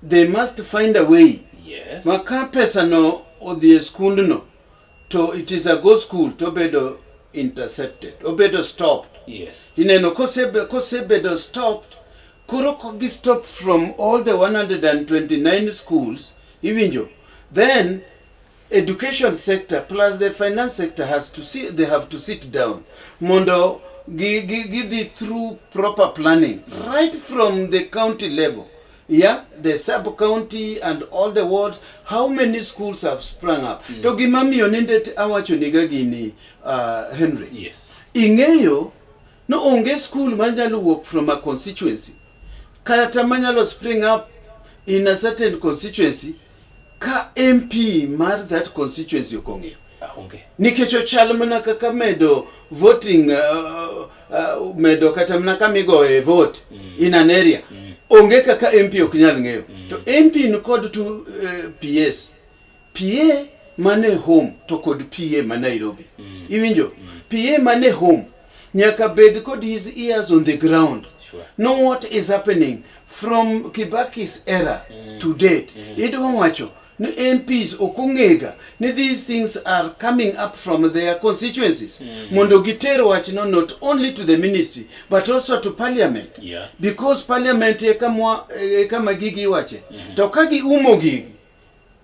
Speaker 9: they must find a way. Yes. Maka pesa no or the school no. To it is a go school to bedo intercepted. Obedo stopped. Yes. Ineno kosebedo stopped. Kuro kogi stopped from all the 129 schools. Iwinjo. Then education sector plus the finance sector they have to sit down. Mondo give the through proper planning right from the county level. Yeah, the sub-county and all the wards, how many schools have sprung up? To gimami yonendet awacho nigagini Henry. Yes. Ingeyo, no onge school manjalo work from a constituency. Kata manjalo spring up in a certain constituency, ka MP mar that constituency okongeyo. Okay. Nikecho chalmana kaka medo voting, medo kata mnaka migo vote in an area. Onge kaka MP okinyal ngeyo. To MP no kod to PS. PA mane home to kod PA ma Nairobi. Iwinjo. PA mane home. Nyaka bed kod his ears on the ground. Sure. Know what is happening from Kibaki's era to date. Idwa wacho no MPs okongega ni these things are coming up from their constituencies mondo gitero wachno not only to the ministry but also to parliament because parliament kama gigi wache to kagi umo gigi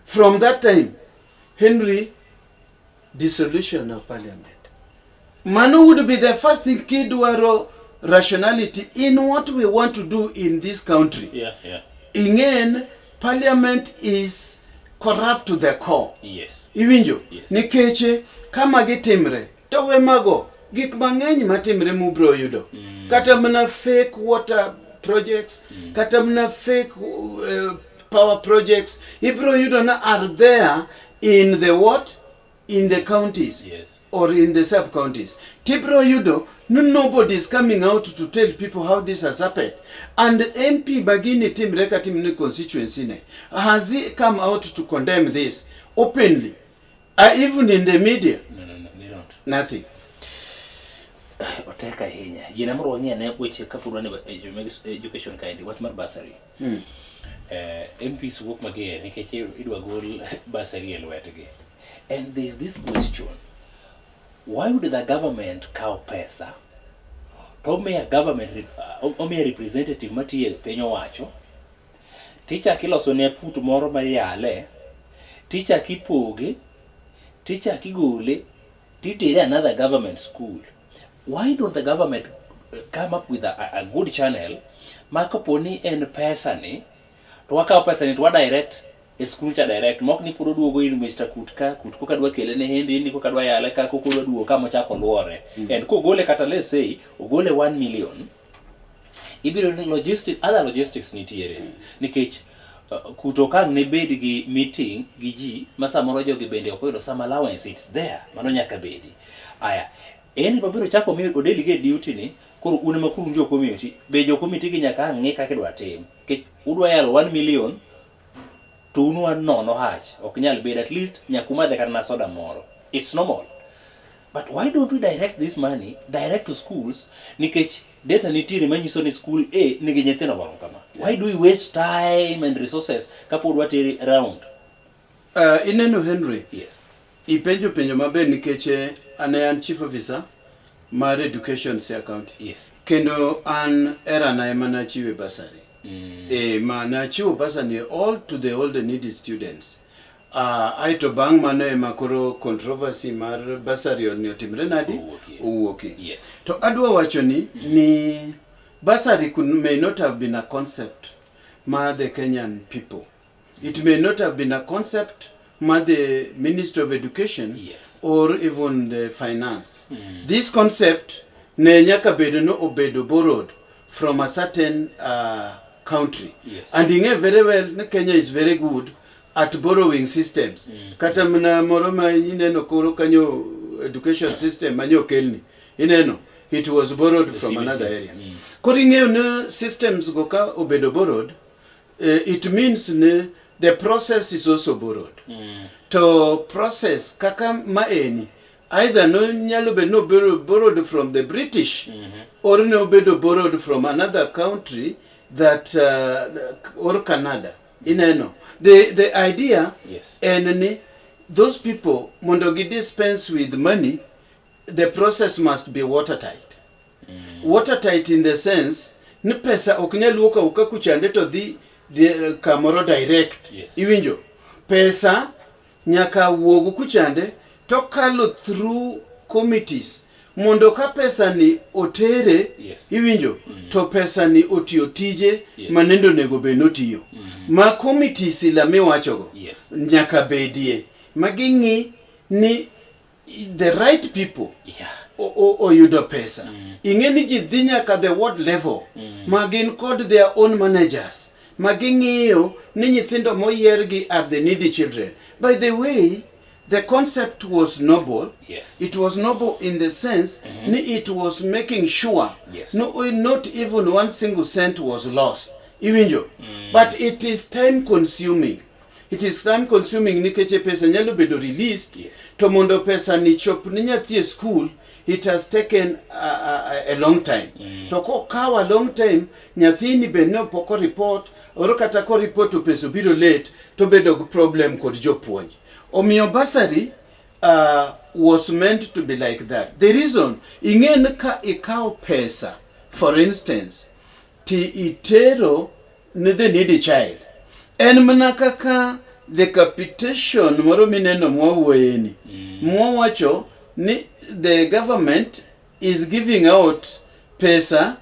Speaker 9: from that time Henry dissolution of parliament mano would be the first thing kidwaro rationality in what we want to do in this country. Ingen parliament is corrupt to the core. Iwinjo nikeche kama gitimre to we mago gik mang'eny matimre mubro yudo kata mana fake water projects kata mana fake power projects ibro yudo na are there in the what in the counties or in the sub counties tibro yudo nobody is coming out to tell people how this has happened. And MP Bagini Timreka Timni constituency has he come out to condemn this openly? Even in the media?
Speaker 8: No, they don't.
Speaker 9: Nothing.
Speaker 8: Oteka hinya. Yena mro wangia ne weche kapuru wane education kind. What mar basari? MPs work magere. Nikeche idwa gol basari elwetege. And there's this question. Why would the government cow pesa? Tome a government ome a representative matiye penyo wacho. Teacher kiloso ne put moro mariale. Teacher kipoge. Teacher kigole. Titere another government school. Why don't the government come up with a good channel? Makoponi en pesa ni. Tuwaka pesa ni tuwa direct. School cha direct mok ni puro duogo in Mr. Kutko kadwa kele ne hindi ni ko kadwa yale ka ko kodwa duogo kama cha kolore and ko gole kata let's say ogole 1 million ibiro other logistics nitiere nikech kutoka ne bed gi meeting gi ji masa moro jogi bende okoyudo some allowance it's there mano nyaka bedi aya en babiro chako mi odelegate duty ni koro un makuru ndio community be jo community gi nyaka ng'e kaka dwa tim kech udwa yalo 1 million to unwa no hach oknyal bed at least nyakuma de kana soda moro it's normal but why don't we direct this money direct to schools nikech data nitiri manyiso ni school A nigi nyithindo moro kama why do we waste time and resources kapod wateri around
Speaker 9: ineno Henry
Speaker 8: yes
Speaker 9: penjo maber nikech an chief officer mar education Siaya County
Speaker 8: yes
Speaker 9: kendo an era na emana chiwe basari mana chiwo basari all to the all the needy students aito bang mano makoro controversy mar basari oni otimre nadi owuoke
Speaker 8: yes
Speaker 9: to adwa wacho ni basari may not have been a concept ma the Kenyan people. It may not have been a concept ma the Ministry of Education
Speaker 8: yes
Speaker 9: or even the finance. This concept ne nyaka bedo no obedo borrowed from a certain country.
Speaker 8: Yes.
Speaker 9: And in a very well, Kenya is very good at borrowing systems. Kata mna moroma ineno koro kanyo education system manyo kelni. Ineno, it was borrowed from another area. Koringe no systems goka obedo borrowed, it means ne the process is also borrowed. To process kaka maeni, either no nyalo be no borrowed from the British or no bedo borrowed from another country that or Canada. Ineno. The idea
Speaker 8: yes
Speaker 9: and those people mondogi dispense with money, the process must be watertight. Watertight in the sense ni pesa oknyaluoka ukakuchande to the kamoro direct.
Speaker 8: Yes.
Speaker 9: Iwinjo. Pesa nyaka wuogu kuchande to kalo through committees. Mondo ka pesa ni otere
Speaker 8: yes
Speaker 9: iwinjo to pesa ni otio tije manendo nego be notiyo ma committees la miwachogo
Speaker 8: yes
Speaker 9: nyaka bedie magingi ni the right people o yudo pesa ingeni ji dhi nyaka the ward level magin kod their own managers magingiyo ni nyithindo moyiergi are the needy children. By the way, the concept was noble.
Speaker 8: Yes.
Speaker 9: It was noble in the sense it was making sure
Speaker 8: yes
Speaker 9: not even 1 single cent was lost. Iwinjo. But it is time consuming. it is time consuming nikech pesa nyalo bedo released.
Speaker 8: Yes.
Speaker 9: To mondo pesa ni chop ni nyathi e school, it has taken a long time. To ko kawa long time, nyathi ni be no poko report, oro kata ko report to pesa biro late, to bedo problem kod jopuonj. Omiyo bursary was meant to be like that. The reason, ingen ka ikao pesa, for instance, ti itero ni the needy child. En mana kaka the capitation moro mineno mwawuoyeni. Mwawacho ni the government is giving out pesa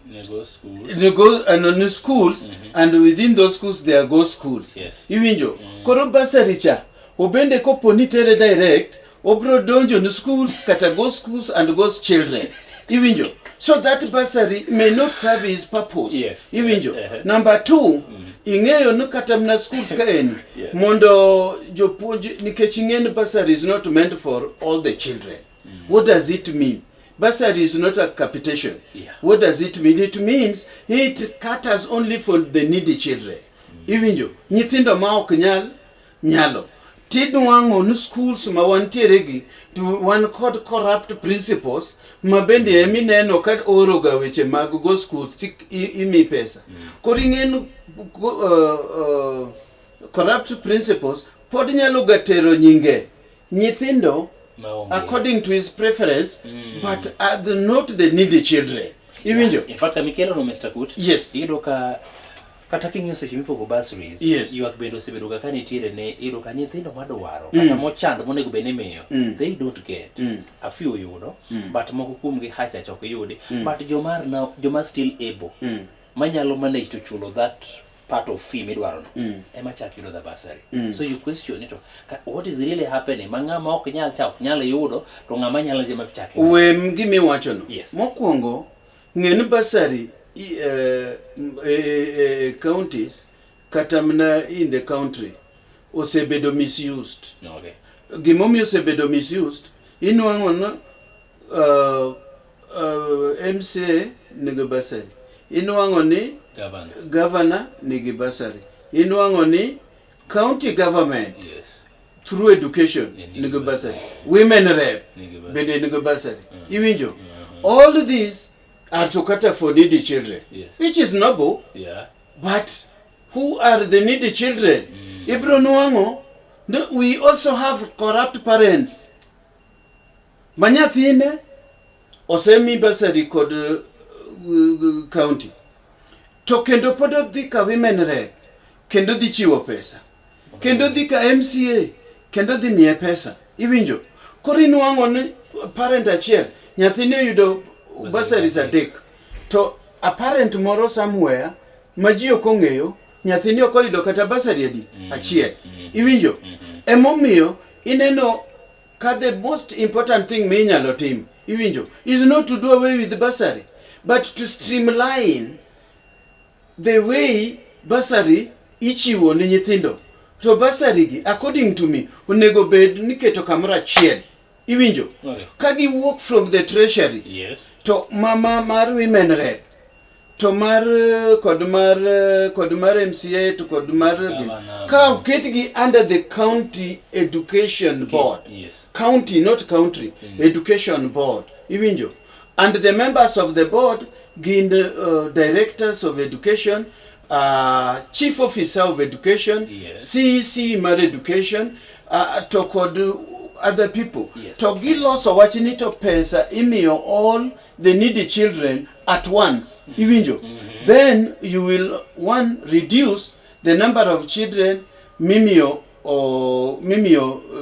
Speaker 9: no schools and within those schools there are go schools.
Speaker 8: Yes.
Speaker 9: Iwinjo. Koro bursary cha obende kopo ni tere direct obro donjo no schools kata go schools and goes children. Iwinjo. So that bursary may not serve its purpose.
Speaker 8: Yes.
Speaker 9: Iwinjo. Number 2, ing'eyo no kata mna schools ka eni mondo jopuonj nikech ing'en bursary is not meant for all the children. What does it mean? Bursary is not a capitation. What does it mean? It means it caters only for the needy children. Iwinjo. Nyithindo ma ok nyalo. Tidwang'o no schools ma wantiere gi wan kod corrupt principles ma bende emineno ka oroga weche mag go schools imi pesa. Koro ing'en corrupt principles pod nyalo gatero nyinge nyithindo according to his preference, but not the needy children. Iwinjo.
Speaker 8: In fact, Mikelo no Mr. Kut.
Speaker 9: Yes.
Speaker 8: Ido ka kata kinyo seche mipogo bursaries.
Speaker 9: Yes.
Speaker 8: Yuak bendo sebedo ka nitiere ne ido ka nyithindo madwaro kata mochando monego bene miyo. They don't get. A few yudo, but moko kuomgi hacha chok yudi. But jomar still able. Manyalo manage to chulo that part of fee midwaro no. Ema chak yudo the bursary. So you question it. What is really happening? Mang'ama ok nyal cha ok nyal yudo to ng'ama nyalo jema chak.
Speaker 9: Gimi wacho no.
Speaker 8: Yes.
Speaker 9: Mokwongo ng'en bursary counties kata mna in the country osebedo misused.
Speaker 8: Okay.
Speaker 9: Gimomiyo osebedo misused, inwang'o no MCA nigi bursary. Inwang'o ni governor nigi bursary. Inwang'o ni county government through education nigi bursary. Women rep bende nigi bursary. Iwinjo. All these are to cater for needy children, which is noble. But who are the needy children? Ibro nuango, we also have corrupt parents. Manyathine osemi bursary kod county. To kendo podo dhika women rep, kendo dhi chiwo pesa. Kendo dhika MCA, kendo dhi miye pesa. Iwinjo. Kori nuango ni parent achiel, nyathine yudo bursaries adek. To a parent moro somewhere, maji ok ong'eyo, nyathini ok oyudo kata bursary adi achiel. Iwinjo. Emomiyo ineno ka the most important thing minyalo tim, iwinjo, is not to do away with the bursary, but to streamline the way bursary ichiwo ni nyithindo. So bursary gi, according to me, onego bed niketo kamoro achiel. Iwinjo. Kagi walk from the treasury.
Speaker 8: Yes.
Speaker 9: To mama mar women rep. To mar kod mar MCA to kod mar ka ketgi under the county education board.
Speaker 8: Yes.
Speaker 9: County, not country. Education board. Iwinjo. And the members of the board gin directors of education, chief officer of education, CEC mar education, to kod other people. To giloso wachni to pesa imiyo all the needy children at once. Iwinjo. Then you will reduce the number of children mimiyo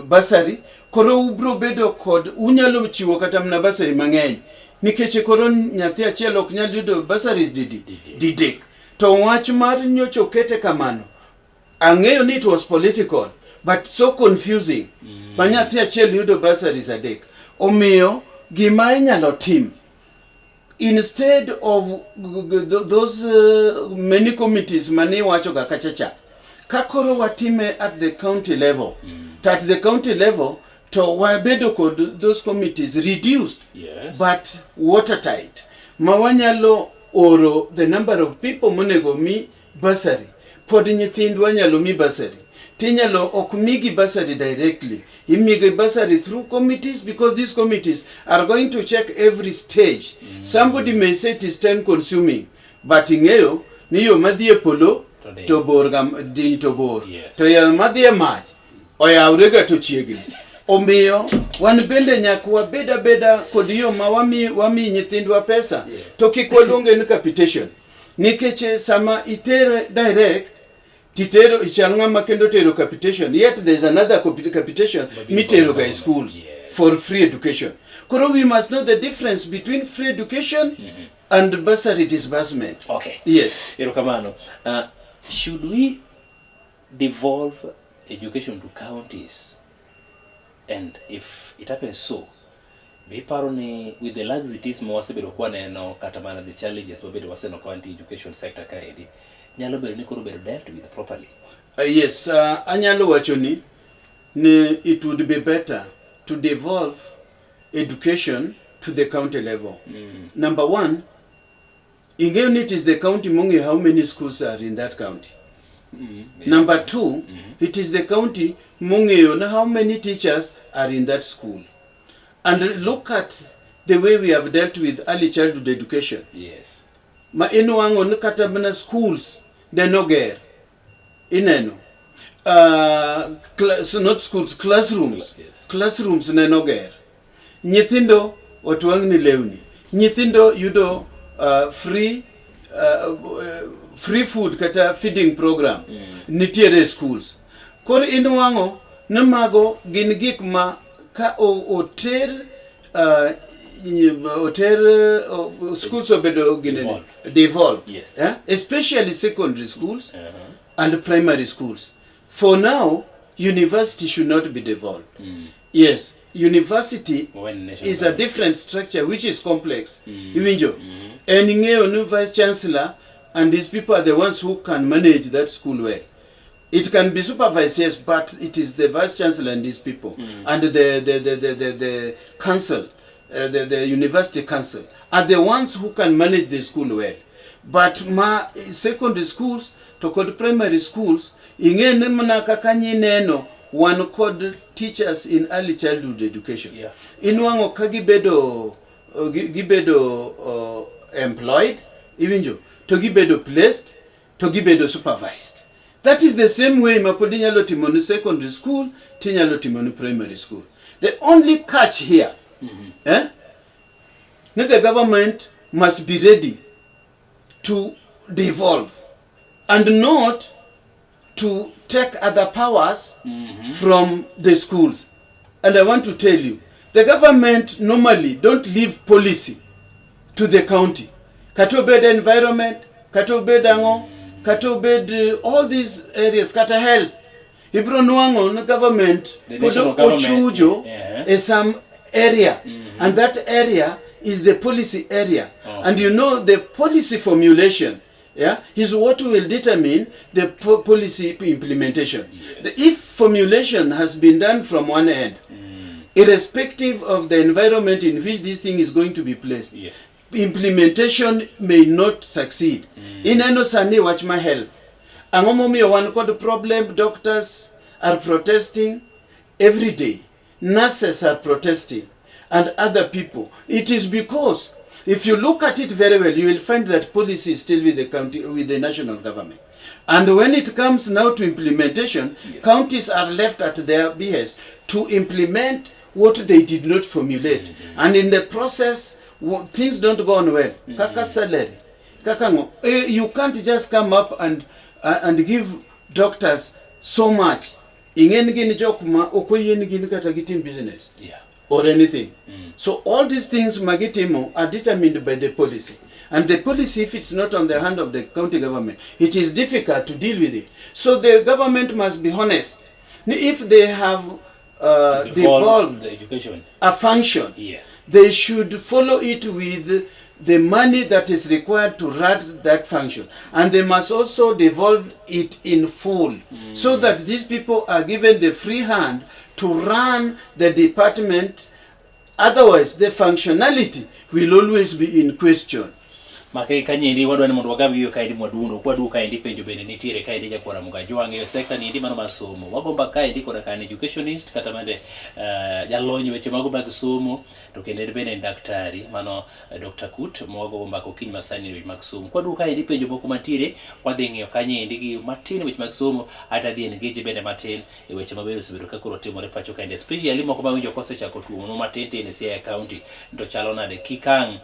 Speaker 9: bursary. Koro ubro bedo kod unyalo chiwo kata mna bursary mang'eny. Nikech koro nyathi achiel ok nyal yudo bursaries didek. To wach mar nyocho kete kamano. Ang'eyo ni it was political, but so confusing. Manyathi achiel yudo bursaries adek. Omiyo gima inyalo tim, instead of those many committees mani wacho ga kachacha, kakoro watime at the county level. At the county level, to wabedo kod those committees reduced, but watertight. Mawanyalo oro the number of people monego mi bursary. Pod nyithindwa nyalo mi bursary. tinyalo okmigi bursary directly. Imigi bursary through committees, because these committees are going to check every stage. Somebody may say it is time consuming, but ingeo niyo madhie polo to borgam din to bor. To ya madhie mach o ya urega to chiegni. Omiyo wan bende nyakwa beda kod yo ma wami nyithindwa pesa to kik waluonge ni capitation. Nikech sama itere direct titero ichal ng'ama kendo tero capitation, yet there is another capitation mitero guy schools for free education. Koro we must know the difference between free education and bursary disbursement.
Speaker 8: Okay.
Speaker 9: Yes.
Speaker 8: Erokamano. Should we devolve education to counties? And if it happens so, Biparoni with the laxities mwasebedo kwa neno katamana the challenges mabedo waseno county education sector kaedi nyalo bedo ni koro bedo dealt with properly.
Speaker 9: Yes, anyalo wacho ni it would be better to devolve education to the county level. Number one, ingeo it is the county monge how many schools are in that county. Number two, it is the county monge how many teachers are in that school. And look at the way we have dealt with early childhood education.
Speaker 8: Yes.
Speaker 9: Ma inuango nakatabana schools de noger. Ineno. So not schools, classrooms.
Speaker 8: Yes.
Speaker 9: Classrooms ne noger. Nyithindo otwang ni lewni. Nyithindo yudo free food kata feeding program. Nitiere schools. Kor inuango namago gin gik ma ka oter schools obedo gine devolved.
Speaker 8: Yes.
Speaker 9: Especially secondary schools and primary schools. For now, university should not be devolved. Yes, university is a different structure which is complex. And new vice chancellor and these people are the ones who can manage that school well. It can be supervised, yes, but it is the vice chancellor and these people and the council, the university council are the ones who can manage the school well. But secondary schools to called primary schools, inge nemna kakanyi neno one called teachers in early childhood education.
Speaker 8: Yeah.
Speaker 9: Inwango kagibedo employed, even to gibedo placed, to gibedo supervised. That is the same way mapodinyalo timonu secondary school, tinyalo timonu primary school. The only catch here, the government must be ready to devolve and not to take other powers from the schools. And I want to tell you, the government normally don't leave policy to the county. Katobed environment, katobed ango, katobed all these areas, kata health. Ibro nuango na government podo ochujo is some area, and that area is the policy area. And you know the policy formulation is what will determine the policy implementation. Yes. If formulation has been done from one end, irrespective of the environment in which this thing is going to be placed, yes, implementation may not succeed. In ano sani watch my health. Angomomi one called problem, doctors are protesting every day. Nurses are protesting and other people. It is because if you look at it very well, you will find that policy is still with the county, with the national government. And when it comes now to implementation, yes, counties are left at their behest to implement what they did not formulate. And in the process, things don't go on well. Kaka salary. You can't just come up and give doctors so much. Business. Yeah. Or anything. So all these things magitimo are determined by the policy. And the policy, if it's not on the hand of the county government, it is difficult to deal with it. So the government must be honest. If they have devolved
Speaker 8: the education
Speaker 9: a function,
Speaker 8: yes,
Speaker 9: they should follow it with the money that is required to run that function. And they must also devolve it in full, so that these people are given the free hand to run the department. Otherwise, the functionality will always be in question.
Speaker 8: Make kanyendi wadwa ni mondo wagam giyo kaendi mwadundo kwa du kaendi penjo bende nitiere kaendi jakora mugajwang e sekta ni mano masomo wagomba kaendi koda kan educationist kata mande jalony weche mago mag somo to kende bende daktari mano Dr. Kut mwagomba Mokinyi masani weche mag somo kwa du kaendi penjo moko mantiere wadhi ng'iyo kanyendi gi matin weche mag somo ata dhi engage bende matin e weche mabeyo osebedo ka koro timore pacho kaendi especially moko mawinjo kosechako tuo no matin tin e Siaya County ndo chalo nade kikang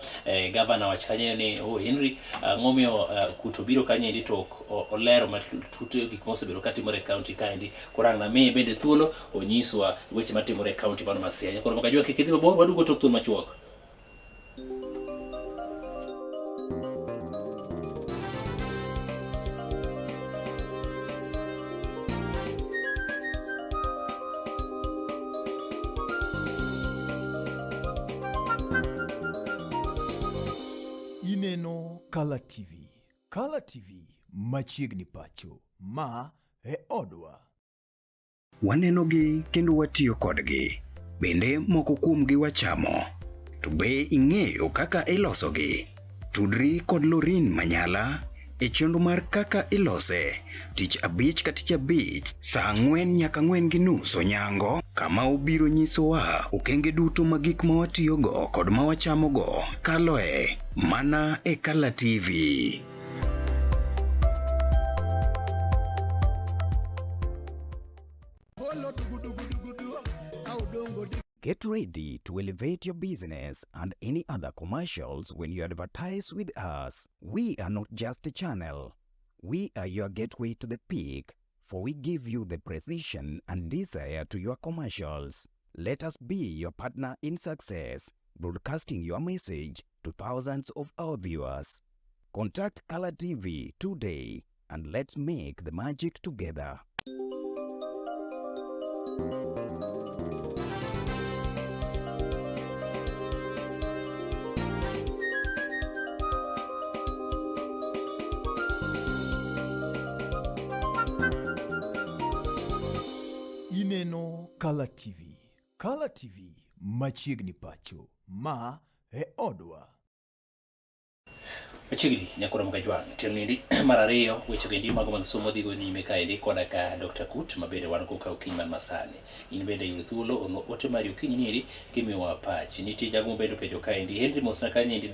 Speaker 8: governor wach kanyendi Henry ngomio kutobiro kanyendi to olero matute gik mosebiro katimore county kaendi korang na me bende thuolo onyiswa weche matimore county mano ma Siaya koro makajua kikidhi mabor wadugo tok thuolo machuok.
Speaker 7: Ineno Color TV. Color TV machiegni pacho ma e odwa.
Speaker 6: Wanenogi kendo watiyo kodgi. Bende moko kuomgi wachamo. To be ing'eyo kaka ilosogi? Tudri kod Lorin Manyala e chenro mar kaka ilose. Tich abich ka tich abich saa 4 nyaka 4:30 onyango. Kama obiro nyisowa okenge duto magik ma watiyogo kod ma wachamogo kaloe mana e Color TV. Get ready to elevate your business and any other commercials when you advertise with us. We are not just a channel. We are your gateway to the peak, for we give you the precision and desire to your commercials. Let us be your partner in success, broadcasting your message to thousands of our viewers. Contact Color TV today and let's make the magic together.
Speaker 7: Ineno Color TV. Color TV machiegni pacho ma e odwa.
Speaker 8: Machiegni nyakora mukajwang telnindi mar ariyo weche gendi mago mag somo dhigo nyime kaendi koda ka Dr. Kut mabende wan go ka Okinyi man masani in bende yudo thuolo ono ote mari Okinyi niri gimiwa pachi nitie jago bende penjo kaendi Henry Mosna kanyendi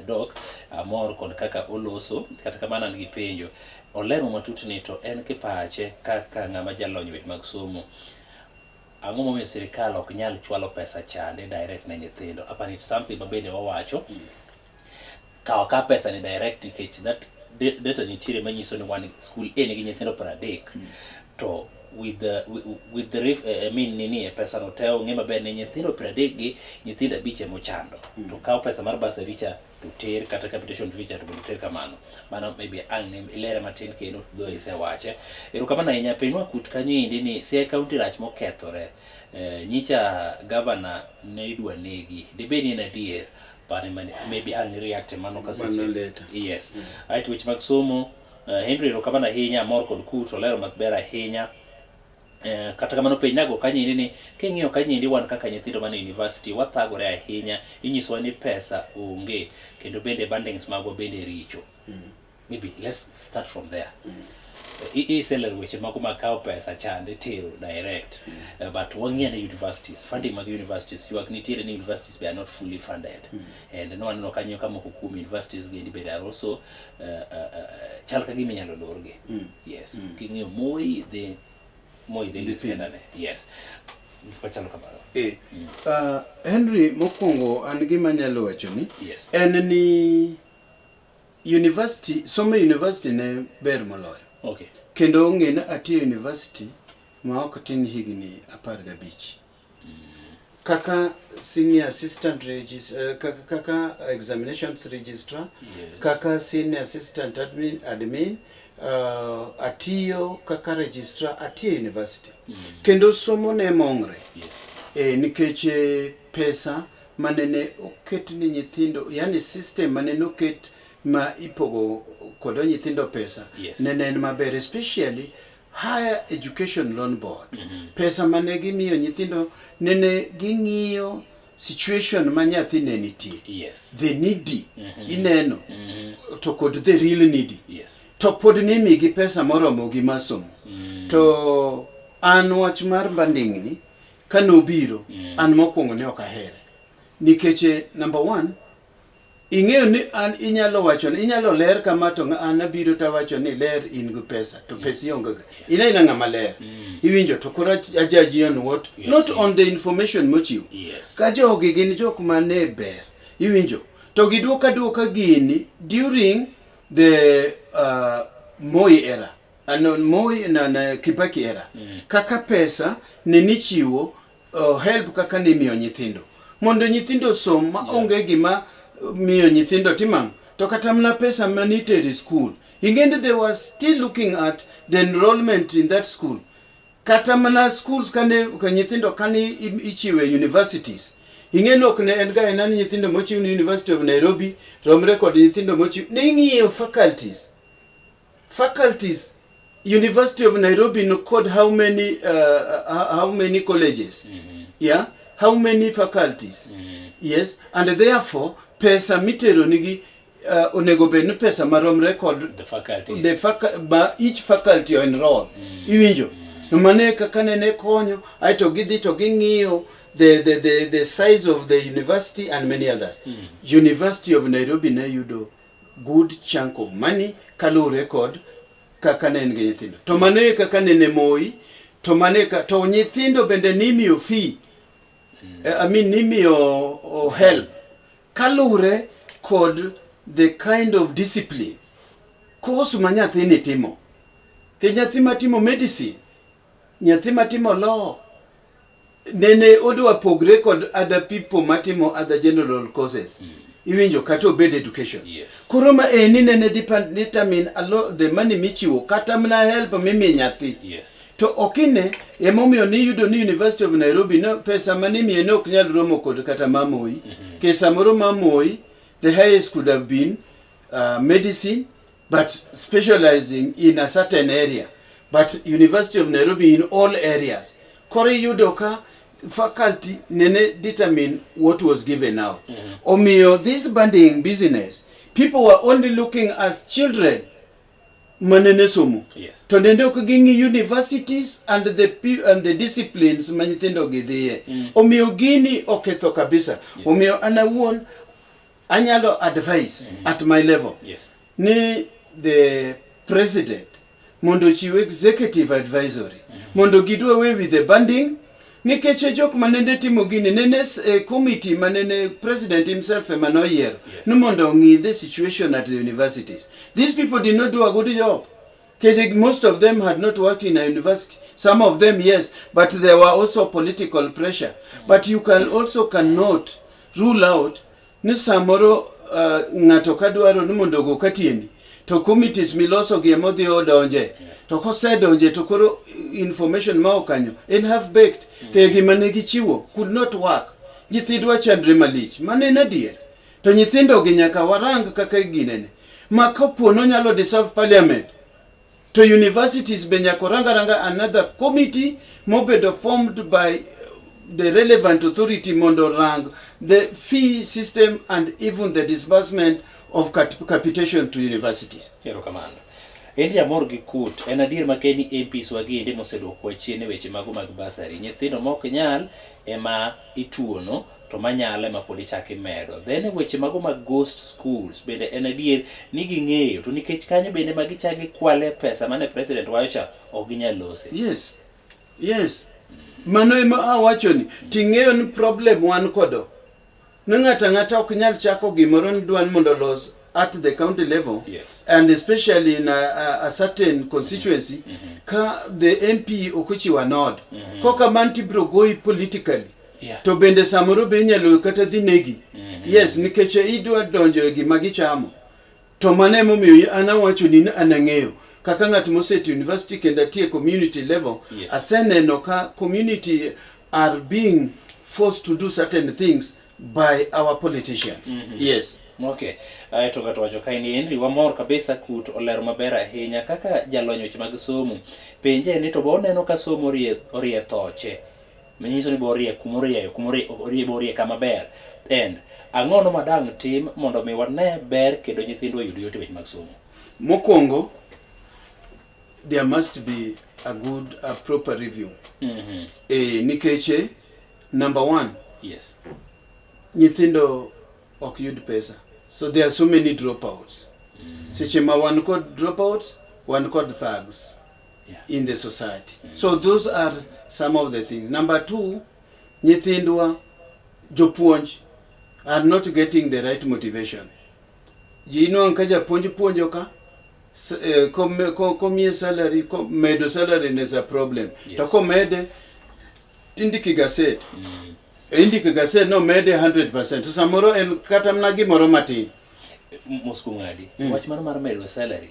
Speaker 8: dok amor kod kaka oloso kata kamana ngi penjo olero matut ni to en kipache kaka ng'ama jalony weche mag somo ang'o momiyo sirikal ok nyal chwalo pesa chande direct ne nyithindo apa ni something mabende wawacho kawa ka pesa ni direct nikech that data nitiere manyiso ni one school A nigi nyithindo 30 to with the I mean nini pesa no teo ng'e maber ni nyithindo 30 gi nyithindo 5 mochando to kaw pesa mar bursary cha to ter kata capitation fee cha to ter kamano mano maybe an ilere matin kendo do ise wache erokamano ahinya pinwa Kut kanyendi ni Siaya County rach mokethore nyicha governor ne idwa negi dibeni na dier but maybe I'll react mano kasi yes right which mag somo Henry rokamana hinya mor kod Kut olero makbera hinya kata kamano piny nago kanyendi ni king'iyo kanyendi wan kaka nyithindo man university wathagore ahinya inyiswa ni pesa onge kendo bende bandings magwa bende richo maybe let's start from there seller weche mago makaw pesa chande tero direct but wang'e ne universities funding mag universities ywak nitiere ni universities they are not fully funded and no one no kanyo kama hukum universities gendi bende are also chal ka gima nyalo lorge yes king'iyo Moi the listenane yes pachalo kamano
Speaker 9: Henry mokwongo an gima nyalo wacho ni
Speaker 8: yes
Speaker 9: en ni university somo university ne ber moloyo
Speaker 8: okay
Speaker 9: kendo ng'e ati university ma ok tin higni 15 kaka senior assistant registrar kaka examinations registrar kaka senior assistant admin atiyo kaka registrar atiyo university kendo somo ne mongre nikech pesa manene oket ni nyithindo yani system manene oket ma ipogo kodo nyithindo pesa nene maber especially higher education loan board pesa mane gimiyo nyithindo nene ging'iyo situation ma nyathi ne nitie the needy ineno to kod the real needy.
Speaker 8: Yes.
Speaker 9: To pod ni migi pesa moromo gi masomo. To an wach mar banding ni kanobiro an mokwongo ne ok ahere. Nikeche number 1 ing'eyo ni an inyalo wacho ni inyalo ler kama to an abiro ta wacho ni ler in go pesa to pesa onge ga. Ina ng'ama ler. Iwinjo to koro ajaji on what? Not on the information mochiw. Ka jogi gin jok mane ber. Iwinjo to giduoka gini during the Moi era. Moi na Kibaki era. Kaka pesa nichiwo help kaka nimiyo nyithindo. Mondo nyithindo som ma onge gima miyo nyithindo timam. To kata mna pesa maniteri school. Ingende they were still looking at the enrollment in that school. Kata mna schools ka nyithindo kani ichiwe universities. Ingeno kne enga enani nyithindo mochiw ni University of Nairobi, romre kod nyithindo mochiw. Ningiyo faculties. University of Nairobi no code how many colleges? Yeah, how many faculties? Yes, and therefore pesa mitero nigi onego bed ni pesa maromre kod
Speaker 8: the faculties.
Speaker 9: Each faculty enroll. Iwinjo. No mane kaka nene konyo aito gidhi to ging'iyo the size of the university and many others. University of Nairobi ne yudo good chunk of money kalure kod kaka ne ngi nyithindo. To mane kaka nene Moi, to mane ka to nyithindo bende nimiyo fee. Nimiyo help. Kalure kod the kind of discipline. Kosu manyathi ni timo. Ke nyathi matimo medicine, nyathi matimo law. Nene odwa pogre kod other people matimo other general courses. Iwinjo kata obed education. Koro ma eni nene determine the money michiwo kata mna help mimi nyathi. To okine emomiyo ni yudo ni University of Nairobi no pesa manimi eno ok nyal romo kod kata mamoi. Ke samoro mamoi the highest could have been medicine but specializing in a certain area. But University of Nairobi in all areas. Kore yudo ka faculty nene determine what was given out. Omiyo this banding business, people were only looking as children manene somo. To nende okugingi universities and the disciplines manyithindo gidhiye. Omiyo gini oketho kabisa. Omiyo anawuon anyalo advice at my level. Ni the president mondo chiw executive advisory. Mondo gidwa away with the banding. Nikeche jok manende timo gini nene committee manene president himself emanoyer. No mondo ngi the situation at the universities. These people did not do a good job. Most of them had not worked in a university. Some of them, yes, but there were also political pressure. But you cannot rule out ni samoro ngato kadwaro ni mondo go katiendi. To committees miloso gi emodhi odonje. To kosedonje to koro information ma okanyo in half baked. Ke gima ne gichiwo could not work. Nyithindwa chandre malich. Mane na dier. To nyithindo gi nyaka warang kaka ginene. Ma kopo no nyalo dissolve parliament. To universities be nyaka ranga another committee mobedo formed by the relevant authority mondo rang the fee system and even the disbursement of capitation to universities.
Speaker 8: Ero kamano. Endi amor gi kut en adier makeni MPs wagi ende moseduoko chien e weche mago mag basari. Nyithindo ma ok nyal ema ituono to manyale ma podi chaki medo. Then weche mago mag ghost schools bende en adier ni ging'eyo to nikech kanyo bende magichagi kwale pesa mane president wacha ok ginyal lose.
Speaker 9: Yes. Mano ema awacho ni ting'eyo ni problem wan kodo. Ng'ata ok nyal chako gimoro ni dwan mondo los at the county level, and especially in a certain constituency, ka the MP okuchiwa nod. Koka manti brogoi politically. To bende samoro be nyalo kata dhinegi. Yes, nikeche idwa donjo gi magichamo. To mane momiyo anawacho ni anang'eyo. Kaka ng'at moseti university kenda tie community level, aseneno ka community are being forced to do certain things by our politicians. Yes.
Speaker 8: Okay. To gato wacho kaini Henry wamor kabisa kut olero maber ahinya kaka jalony weche mag somo. Penje ni to boneno ka somo orie toche. Menyiso ni borie kumorie borie kama ber. And Ang'ono madang tim mondo mi wane ber kendo nyithindwa yud yot weche mag somo.
Speaker 9: Mokwongo, there must be a proper review. Nikeche, number one,
Speaker 8: yes,
Speaker 9: nyithindo ok yud pesa. So there are so many dropouts. Seche ma wan kod dropouts, wan kod thugs in the society. So those are some of the things. Number two, nyithindwa jopuonj are not getting the right motivation. Jino anka japuonj puonjo ka komie salary, medo salary is a problem. Yes. To komede indiki gaset. Indiki gaset no mede 100%. To samoro en kata mna gimoro matin.
Speaker 8: Mosku ngadi. Wach mar medo salary.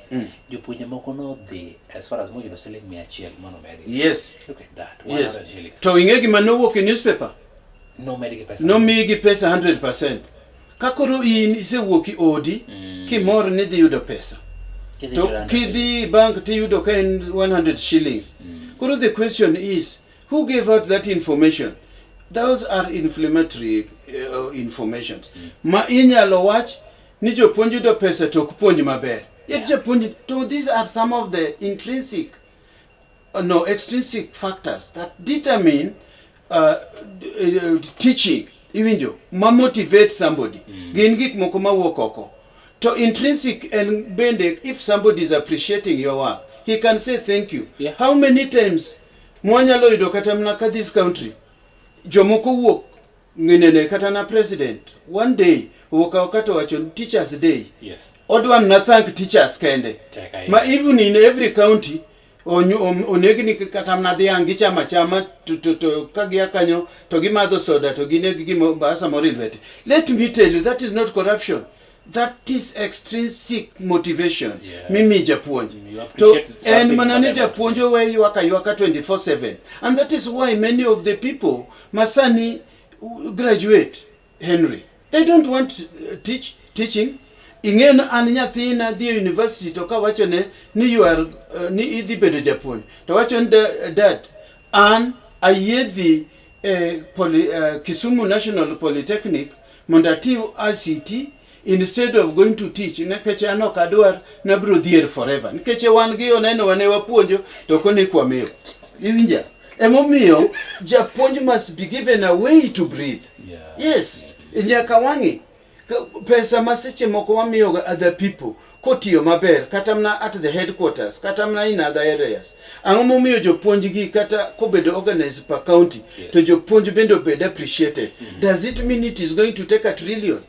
Speaker 8: Jopuonje moko no dhi as far as mo yudo siling 100 mono mede.
Speaker 9: Yes.
Speaker 8: Look at that. 100
Speaker 9: yes.
Speaker 8: shillings.
Speaker 9: To inge gima no wuok in newspaper.
Speaker 8: No mede gi pesa.
Speaker 9: No migi pesa 100%. Kakoro in isewuoki odi kimor ni dhi yudo pesa. To kidhi bank ti yudo ka en 100 shillings. Koro the question is, who gave out that information? Those are inflammatory informations. Ma inyalo wach ni jopuonj yudo pesa to ok puonj maber. Yet jopuonj, so these are some of the extrinsic factors that determine teaching. Iwinjo, ma motivate somebody. Gin gik moko mawuok oko. To intrinsic and bende, if somebody is appreciating your work, he can say thank you. Yeah. How many times mwanyalo yudo kata mnaka this country jomoko wuok nginene kata na president one day wakato wacho teachers day. Yes. Odwan na thank teachers kende. Ma even in every county onegni kata mna dhiangi chama to kagia kanyo to gimadho soda to ginegi gimo basa morilwete. Let me tell you, that is not corruption. That is extrinsic motivation. Yeah. Mimi japuonj. To and manane japuonjo we yuaka 24/7. And that is why many of the people masani graduate Henry. They don't want teaching. Ingen an nyathina dhi university to ka wacho ne ni you are ni idhi bedo japuonj. To wacho dad an ayedhi Kisumu National Polytechnic mondatiu ICT instead of going to teach. Nikeche anok adwar na bro dhier forever. Nikeche wan gi oneno wane wapuonjo to koni kwa meyo. Iwinja. Emomiyo japuonj must be given a way to breathe. Yes. Nyaka wangi pesa maseche moko wamiyo other people kotiyo maber kata mna at the headquarters kata mna in other areas. Angomo miyo jopuonj gi kata kobedo organized per county to jopuonj bendo bed appreciated. Does it mean it is going to take 1 trillion?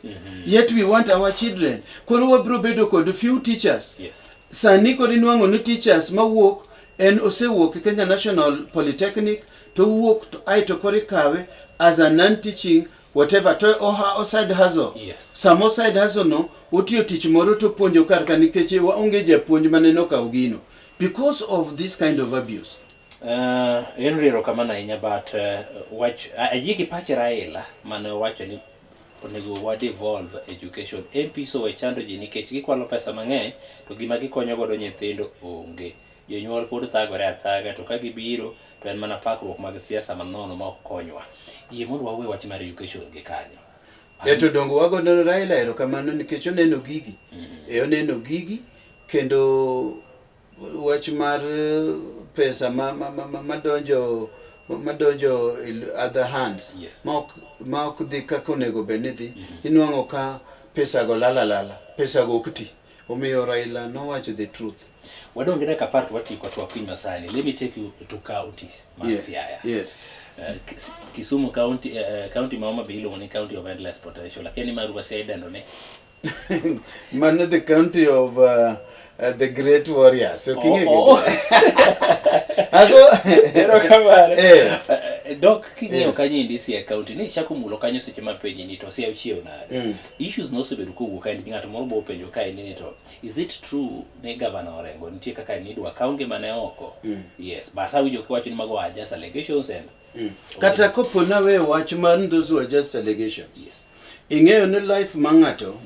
Speaker 9: Yet we want our children. Koro wabro bedo kod few teachers. Yes. Sani korinwango ni teachers mawuok en osewuok Kenya National Polytechnic to wuok to ai to korikawe as a non-teaching whatever to or side hustle. Yes. Some side hustle no utiyo tich moro to puonjo kar ka nikeche waonge japuonj maneno ka ugino because of this kind of abuse.
Speaker 8: Henry rokamana inya but watch ayiki pache raila mane wacho ni onego wa devolve education. MP so we chando ji nikech gikwalo pesa mang'eny to gima gikonyo godo nyithindo onge. Jonyuol pod thagore athaga to ka gibiro to en mana pakruok mag siasa manono ma ok konywa. Yie mondo wawe wach mar education gi kanyo.
Speaker 9: Eto dongo wago no Raila erokamano nikech oneno gigi. Oneno gigi kendo wach mar pesa madonjo other hands. Yes. Ma ok dhi kaka onego benedhi. Inwango ka pesa go lala pesa go okti. Omiyo Raila no wacho the truth.
Speaker 8: Wadongere ka part watiko to piny masani. Let me take you to counties. Siaya.
Speaker 9: Yes.
Speaker 8: Kisumu county county mama bilo ni county of endless potential. Lakini maruwa saida ndo ne.
Speaker 9: Man the county of the great warriors. So
Speaker 8: Doc kinyo kanyindi si county ni chakumulo kanyo seche mapenyi ni to sia uchio na issues no sebedu kugu kandi ngato moro bo penjo kai ni to is it true ne governor Orengo nitie kaka ni dwa kaunge mane oko. Yes, but how you kwacho ni mago just allegations and
Speaker 9: kata kopo na we wach man those were just allegations. Yes. Ingeyo no life mangato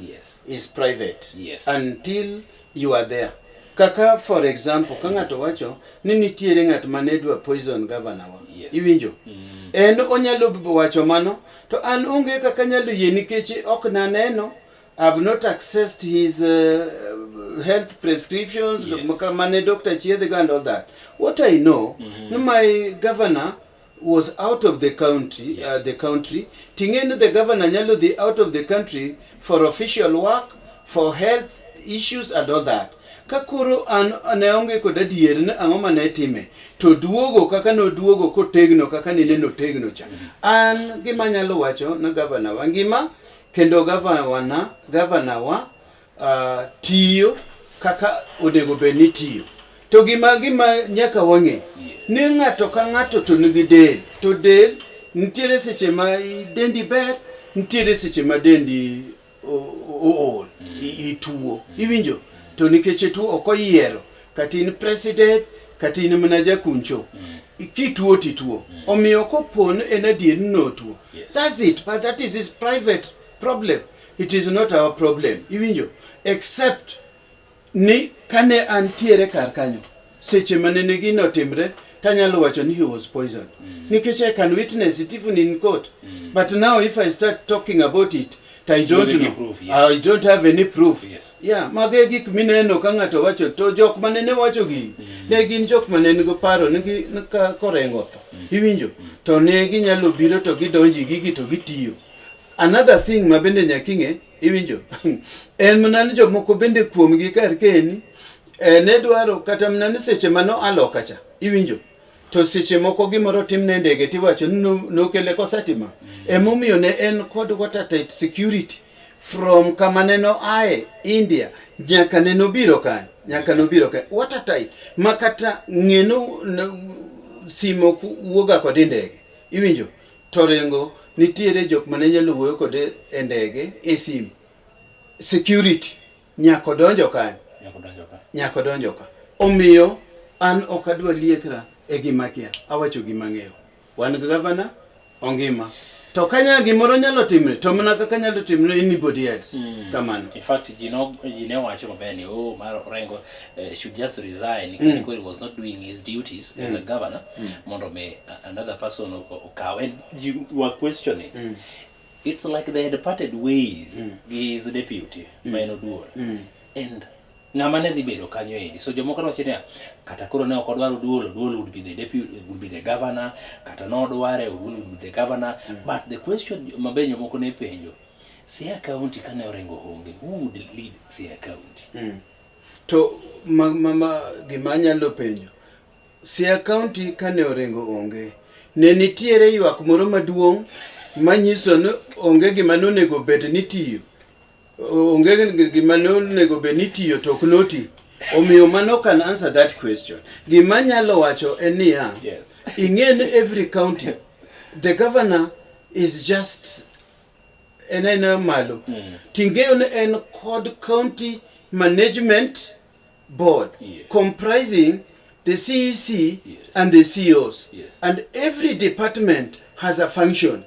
Speaker 9: is private. Yes. Until you are there. kaka for example ka ng'ato wacho ni nitiere ng'at mane dwa poison governor wa iwinjo en onyalo wacho mano to an onge kaka nyalo yie nikech ok naneno I've not accessed his health prescriptions mane doctor chiedhgo and all that. What I know my governor was out of the country ting'eni the governor nyalo dhi out of the country for official work, for health issues and all that. Kakoro an onge kod adier ni ang'o mane time to duogo kaka noduogo kotegno kaka nene tegno cha. An gima nyalo wacho na governor wa ngima kendo governor wa tiyo kaka onego beni tiyo. To gima nyaka wang'e ni ng'ato ka ng'ato to nigi del, to del nitiere seche ma dendi ber, nitiere seche ma dendi ool ituo iwinjo. To nikech tuo ok oyiero katin president katin mana jakuncho kituo tituo omiyo kopon en adier no tuo. That's it, but that is his private problem. It is not our problem iwinjo, except ni kane antiere kar kanyo seche manene gino timre tanyalo wacho ni he was poisoned nikech I can witness it even in court. But now if I start talking about it, I don't know. Proof, I don't have any proof. Yeah, mage gik mineno ka ng'ato wacho to jok manene wacho gi ne gin jok manene go paro nigi ka korengo tho iwinjo to ne ginyalo biro to gidonji gigi to gitiyo. Another thing ma bende nyaking'e iwinjo en manani jok moko bende kuom gi kar keni ne dwaro kata manani seche mano aloka cha iwinjo to seche moko gimoro timne ndege tiwacho no kele kosatima emomiyo ne en kod watertight security from kamaneno ae India nyaka neno biro kan watertight makata ng'eno simo wuoga kod ndege iwinjo to rengo nitiere jok mane nyalo wuoyo kod ndege e sim security nyaka donjo kan omiyo an ok adwa liekra e gima kia awacho gima ng'eyo wan governor ongima to kanya gimoro nyalo timre to mana kaka nyalo timre anybody else kamano.
Speaker 8: In fact you wacho mabeni mar Rengo should just resign because he was not doing his duties as a governor mondo me another person okaw and you were questioning it's like they had parted ways his deputy Maino Duol and ng'ama ne dhi bedo kanyo edi so jomoko nowacho ni kata koro ne ok odwaro Duol would be the deputy, would be the governor, kata no dware would be the governor but the question mabenyo moko ne penjo Siaya County kane Orengo onge who would lead Siaya County
Speaker 9: to mama gima nyalo penjo Siaya County kane Orengo onge ne nitiere ywak moro maduong' manyiso ni onge gima nonego bed nitiyo onge gima nonego bed nitiyo to ok noti omiyo mano can answer that question. Gima nyalo wacho en niya in every county the governor is just enena malo tingeo en code county management board comprising the CEC and the CEOs and every department has a function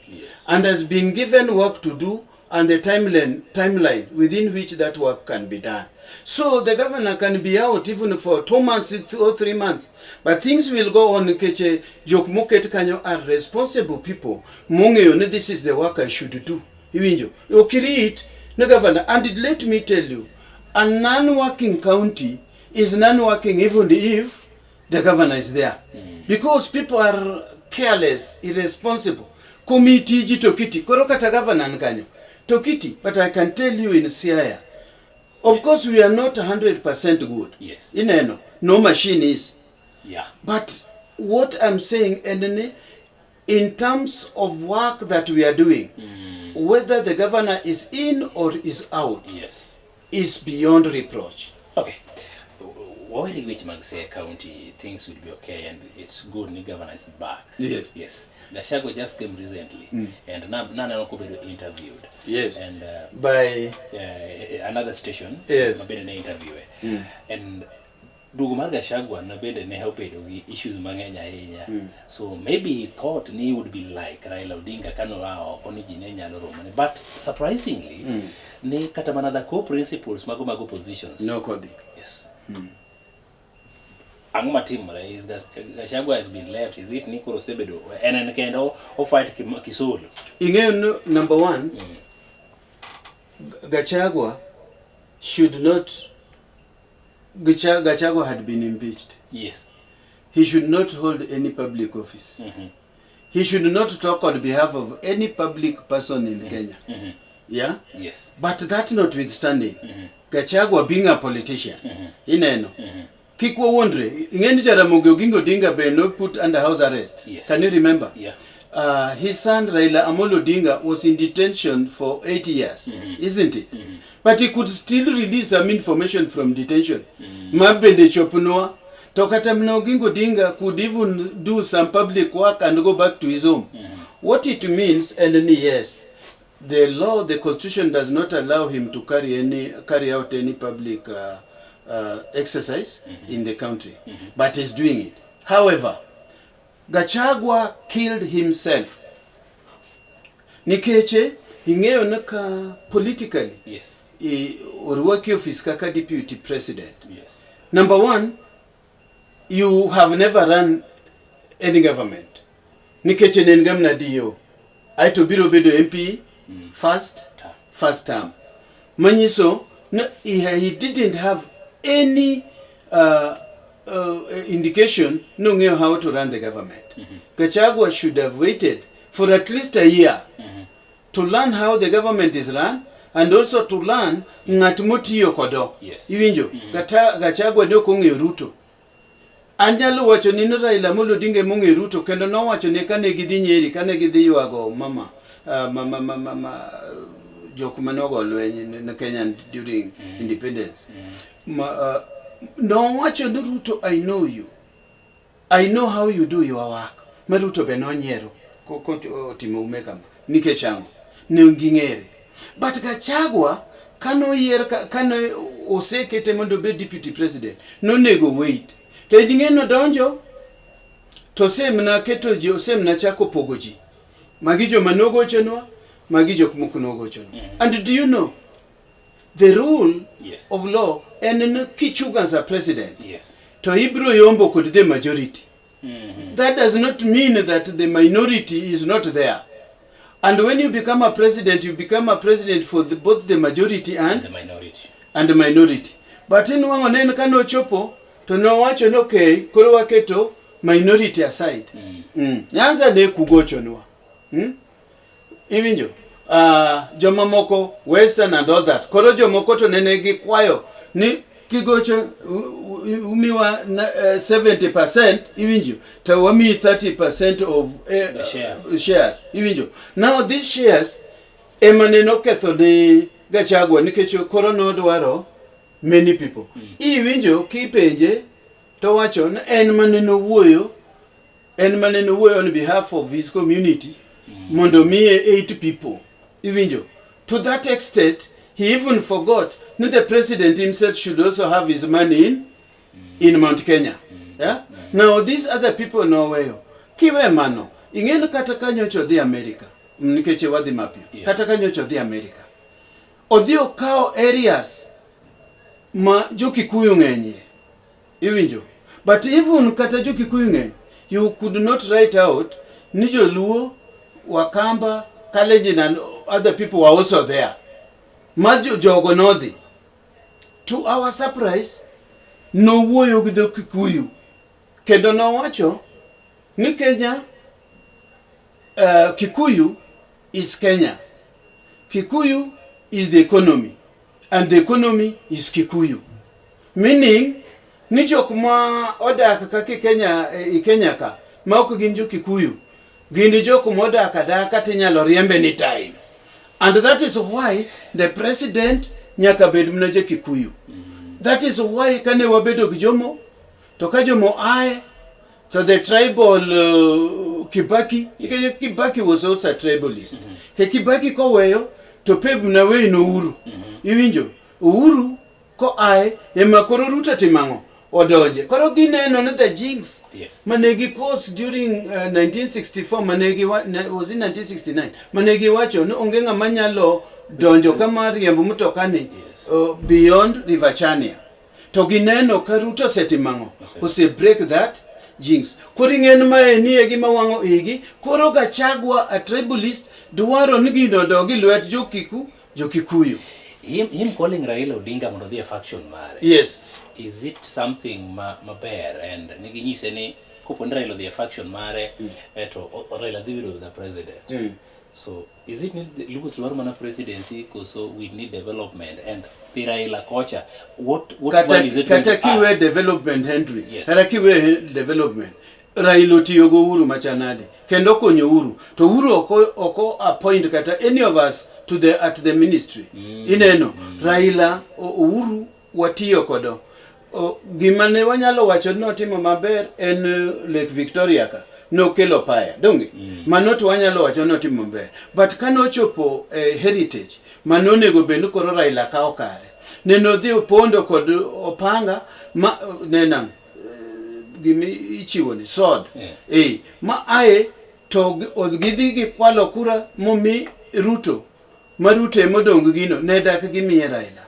Speaker 9: and has been given work to do and the timeline within which that work can be done. So the governor can be out even for 2 months or 3 months. But things will go on. Keche jok moket kanyo are responsible people. Mongeyo, this is the work I should do. Iwinjo. Okiri the governor. And let me tell you, a non-working county is non-working even if the governor is there. Because people are careless, irresponsible. Committee jitokiti. Koro kata governor nkanyo. Tokiti, but I can tell you in Siaya, of course we are not 100% good.
Speaker 8: Yes.
Speaker 9: No machine is.
Speaker 8: Yeah.
Speaker 9: But what I'm saying, in terms of work that we are doing, whether the governor is in or is out, is beyond reproach.
Speaker 8: Okay. While in which Siaya County things will be okay and it's good, the governor is back. Yes. The Shago just came recently, and Nana Okubedo interviewed.
Speaker 9: Yes.
Speaker 8: And
Speaker 9: by
Speaker 8: another station.
Speaker 9: Yes.
Speaker 8: Mabede ne interview. And Dugumarga Shagwa Nabede ne help issues mangenya. So maybe he thought he would be like Raila Odinga Kanora or Onijinenya Romani. But surprisingly, ne katamanada co-principals mago positions.
Speaker 9: No Kodi.
Speaker 8: Yes. angma timre is Gachagua has been left. Is it Nikoro Sebedo and kendo o fight Kisulu?
Speaker 9: Ingeo number 1, Gachagua should not. Gachagua had been impeached.
Speaker 8: Yes.
Speaker 9: He should not hold any public office. He should not talk on behalf of any public person in Kenya. Yeah?
Speaker 8: Yes.
Speaker 9: But that notwithstanding, Gachagua being a politician, ineno, Kikwa wondre, ingeni Jaramogi Oginga Odinga be no put under house arrest.
Speaker 8: Yes.
Speaker 9: Can you remember?
Speaker 8: Yeah.
Speaker 9: His son Raila Amolo Odinga was in detention for 8 years, isn't it? But he could still release some information from detention. Mabende chopunwa, Tokata Oginga Odinga could even do some public work and go back to his home. What it means, and yes, the law, the constitution does not allow him to carry out any public exercise in the country, but he's doing it. However, Gachagua killed himself. Nikeche ingeo naka politically.
Speaker 8: Yes.
Speaker 9: Urwaki office kaka deputy president.
Speaker 8: Yes.
Speaker 9: Number 1, you have never run any government. Nikeche nengamna dio. Aito biro bedo MP first term. Manyiso he didn't have any indication no how to run the government. Gachagua should have waited for at least a year to learn how the government is run and also to learn ngatmuti yokodo.
Speaker 8: Yes.
Speaker 9: Iwinjo Gachagua dio konge Ruto. Anjalo wacho ni Raila Amolo Odinga monge Ruto kendo no wacho ne kane gidhi Nyeri kane gidhi yuago mama Jokumanogo in Kenya during independence. No wacho ni Ruto, I know you. I know how you do your work. Maruto benonyero ko timo umekama nikechango ngingere. But Gachagua kano osekete mondo be deputy president no nego wait. To dingeno donjo to semna keto ji semna chako pogoji. Magijo manogo chenwa, magijo kumukunogo chenwa. And do you know the rule of law and kichuga as a president?
Speaker 8: Yes.
Speaker 9: To Ibro Yombo could the majority. That does not mean that the minority is not there. And when you become a president, you become a president for both the majority and
Speaker 8: the minority.
Speaker 9: But in one kano chopo to no watch no okay, koro waketo minority aside. Nyanza de kugocho nwa. Ivinjo. Jomamoko, Western and all that. Koro jomoko to nenegi kwayo. Ni kigocho umiwa 70%, ivinjo. Tawami 30% of shares. Ivinjo. Now these shares, emaneno ketho de Gachagua nikecho koro no dwaro many people. Ivinjo kipenje to wacho na en maneno wuoyo on behalf of his community. Mondo mie 8 people. Ivinjo. To that extent, he even forgot that the president himself should also have his money in Mount Kenya. Yeah? Now these other know no wayo. Kiwe mano. Ingeno kataka nyocho di America. Nikeche wadi mapio. Kataka nyocho di America. Odio kao areas ma joki kuyu ngenye. Ivinjo. But even kata joki kuyu ngenye, you could not write out nijo Luo, Wakamba, Kalenjin and other people were also there. Majo Jogonodi. To our surprise, no woyo gido Kikuyu. Kendo no wacho, ni Kenya, Kikuyu is Kenya. Kikuyu is the economy. And the economy is Kikuyu. Meaning, nijo kuma oda kakake Kenya ka, mauko ginju Kikuyu. Ginjo kumoda kadaka tinyalo riembe ni time. And that is why the president nyaka bed mnaje Kikuyu. That is why kane wabedo gijomo, tokajomo ae, to the tribal Kibaki. Kibaki was also a tribalist. Kibaki ko weyo, to peb mnawe no Uhuru. Iwinjo, Uhuru ko ae, emakoro Ruto timango. Odoje. Koro gineno na the jinx.
Speaker 8: Yes.
Speaker 9: Manegi course during 1964, manegi was in 1969. Manegi wacho no ongenga manyalo donjo kama riembo mutokani beyond River Chania. to gineno ka Ruto setimango ose break that jinx. Koro ingen mae ni e gima wango igi. Koro Gachagua a tribalist dwaro ni gino dogi lwet Jokikuyu.
Speaker 8: Him calling Raila Odinga mondo be a faction mare.
Speaker 9: Yes.
Speaker 8: Is it something maber and nigi nyise ni kopo Raila the faction mare to Raila dhibido the president. So is it Lucas Lormana presidency so we need development and the Raila kocha what value is it
Speaker 9: kata kiwe development Henry.
Speaker 8: Yes.
Speaker 9: Kata kiwe development Raila tiyogo Uhuru machanade kendo konyo Uhuru to Uhuru oko appoint kata any of us to at the ministry. Ineno Raila Uhuru watiyo kodo gimane wanyalo wacho notimo maber en Lake Victoria ka no kelo paya donge mano to wanyalo wacho notimo maber but kano chopo heritage manonego bendo koro Raila ka okare neno dhi pondo kod opanga nena gimi ichiwo ni sword ma ae to odgidhi gi kwalo kura momi Ruto Marute modong gino ne dak gimi Raila.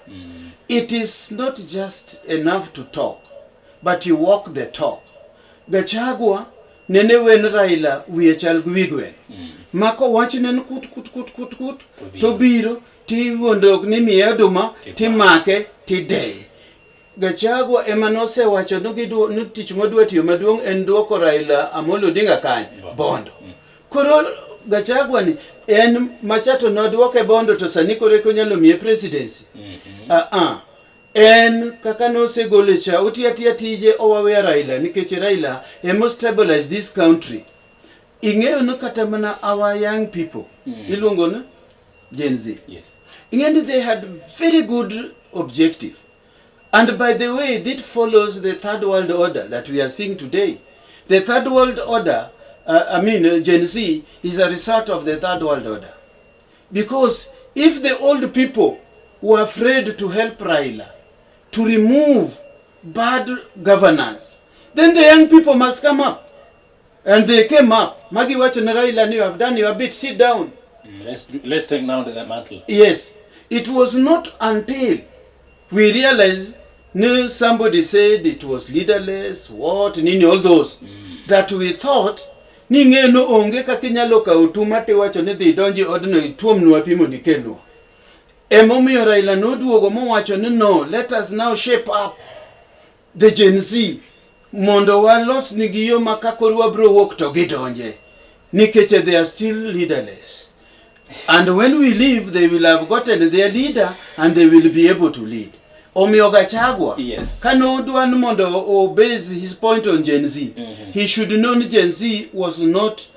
Speaker 9: It is not just enough to talk, but you walk the talk. Gachagua nene wen Raila wiye chal gwigwe. Mako wachnen kut to biro ti wondok ni miye oduma ti make ti dey. Gachagua emanose wacho no tich modwa tiyo maduong en duoko Raila Amolo Odinga kany bondo. Koro Gachagua ni en machato nodwoke bondo to sani kore konyalo miye presidency. En kaka no se golecha utiatia tije owawe Raila nikech Raila emo stabilize this country. Ingeo no kata mana our young people. Iluongo no Gen Z.
Speaker 8: Yes.
Speaker 9: Ingendo they had very good objective. And by the way, that follows the third world order that we are seeing today. The third world order Gen Z is a result of the third world order. Because if the old people were afraid to help Raila to remove bad governance, then the young people must come up. And they came up. Magi wacho na Raila, you have done your bit, sit down.
Speaker 8: Let's take now the mantle.
Speaker 9: Yes. It was not until we realized somebody said it was leaderless, all those, that we thought ningeno onge kakinyalo ka utumate wacho ni dhi donji odno ituomnwa pimo nikelo. Emomiyo Raila noduogo mowacho ni no, let us now shape up the Gen Z mondo walos nigi yo makakoro wabro wuok to gidonje nikech they are still leaderless. And when we leave, they will have gotten their leader and they will be able to lead. Omiyo Gachagua,
Speaker 8: yes.
Speaker 9: Kano duan mondo base his point on Gen Z. He should know Gen Z was not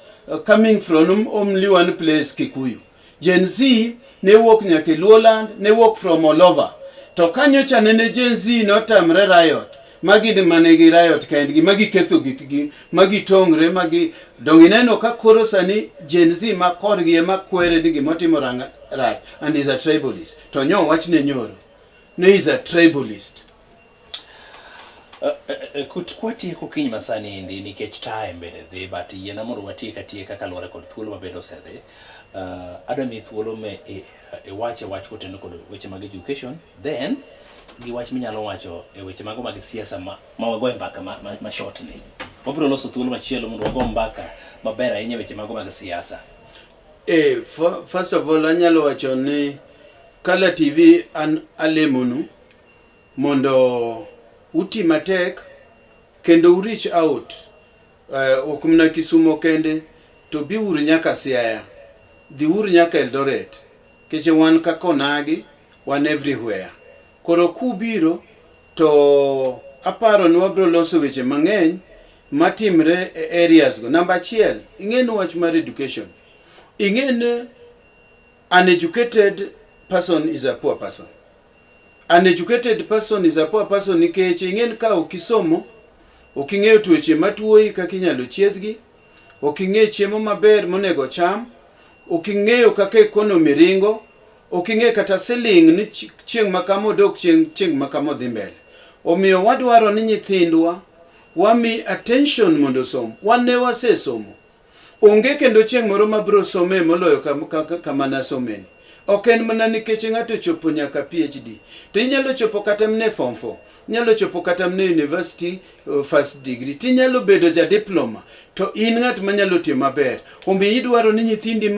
Speaker 9: coming from only one place, Kikuyu. Gen Z, ne walk nyake Lowland, ne walk from all over. To kanyo chanene Gen Z not amre riot. Magi de manegi riot kaindgi, magi ketho gikgi, magi tongre, magi dongineno ka koro sani Gen Z makorgi ema kwere digi motimo ranga right and is a tribalist. To nyo wachne nyoro. No, he's a tribalist.
Speaker 8: Kwatie kukinyi masani indi nikech time bede dhe but yena moro watie katie kaka lore kod thuolo mabedo sedhe adami thuolo me wache wach kotendo kod weche mag education then gi wach minyalo wacho weche mago mag siasa ma wagoe mbaka ma short ni wabiro loso thuolo machielo mondo wago mbaka maber ahinya weche mago mag siasa.
Speaker 9: First of all anyalo wacho ni Kala TV an alemonu mondo uti matek kendo reach out okumna Kisumo kende to bi uru nyaka Siaya di uru nyaka Eldoret keche wan kakonagi wan everywhere koro kubiro to aparo ni wabro loso weche mang'eny matimre areas go. Number 1 ing'eno wach mar education. Ing'eno uneducated person is a poor person. An educated person is a poor person nikech ingen ka okisomo, oking'eyo tuoche matuoyi kaka inyalo chiedhgi, oking'eyo chiemo maber monego cham, oking'eyo kaka economy ringo, oking'eyo kata selling ni chieng' makamo dok chieng' makamo dhi mbele. Omiyo wadwaro ni nyithindwa wami attention mondo som. Wan ne wasesomo. Onge kendo chieng' moro mabro some moloyo kama nasomeni. oken mana nikech ng'ato chopo nyaka PhD. To inyalo chopo kata mne form 4. Inyalo chopo kata mne university first degree. Tinyalo bedo ja diploma. To in ng'at manyalo tiyo maber. Omiyo idwaro ni nyithindi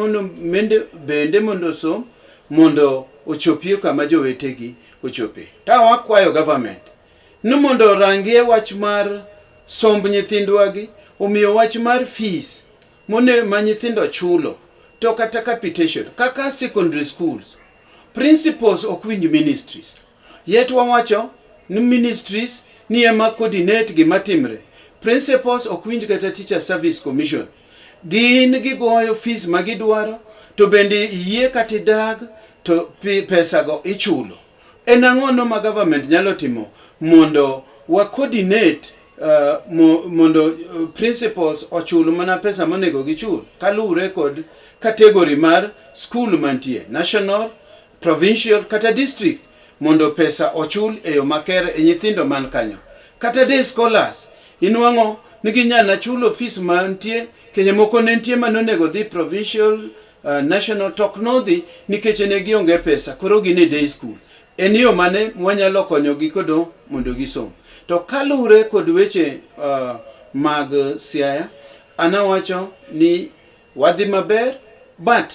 Speaker 9: bende mondo som mondo ochopie kama jowetegi ochope. Ta wakwayo government ni mondo rangie wach mar somb nyithindwagi, omiyo wach mar fees ma nyithindo chulo, to kata capitation, kaka secondary schools, principals ok winj ministries. Yet wawacho ni ministries ni ema coordinate gima timre. Principals ok winj kata teacher service commission. Gin gigoyo fees magidwaro, to bende yie kati dag, to pesa go ichulo. En ang'ono ma government nyalo timo mondo wa coordinate mondo principals ochul mana pesa monego gichul kalure kod category mar school mantie, national, provincial kata district, mondo pesa ochul e yo makere e nyithindo man kanyo. Kata day scholars inwang'o ni ginyana chulo fees mantie, kenye moko nentie manonego dhi provincial, national tok nodhi nikech ne gionge pesa, koro gine day school. En yo mane wanyalo konyogi kodo mondo gisom. To kalure kod weche mag Siaya, anawacho ni wadhi maber, but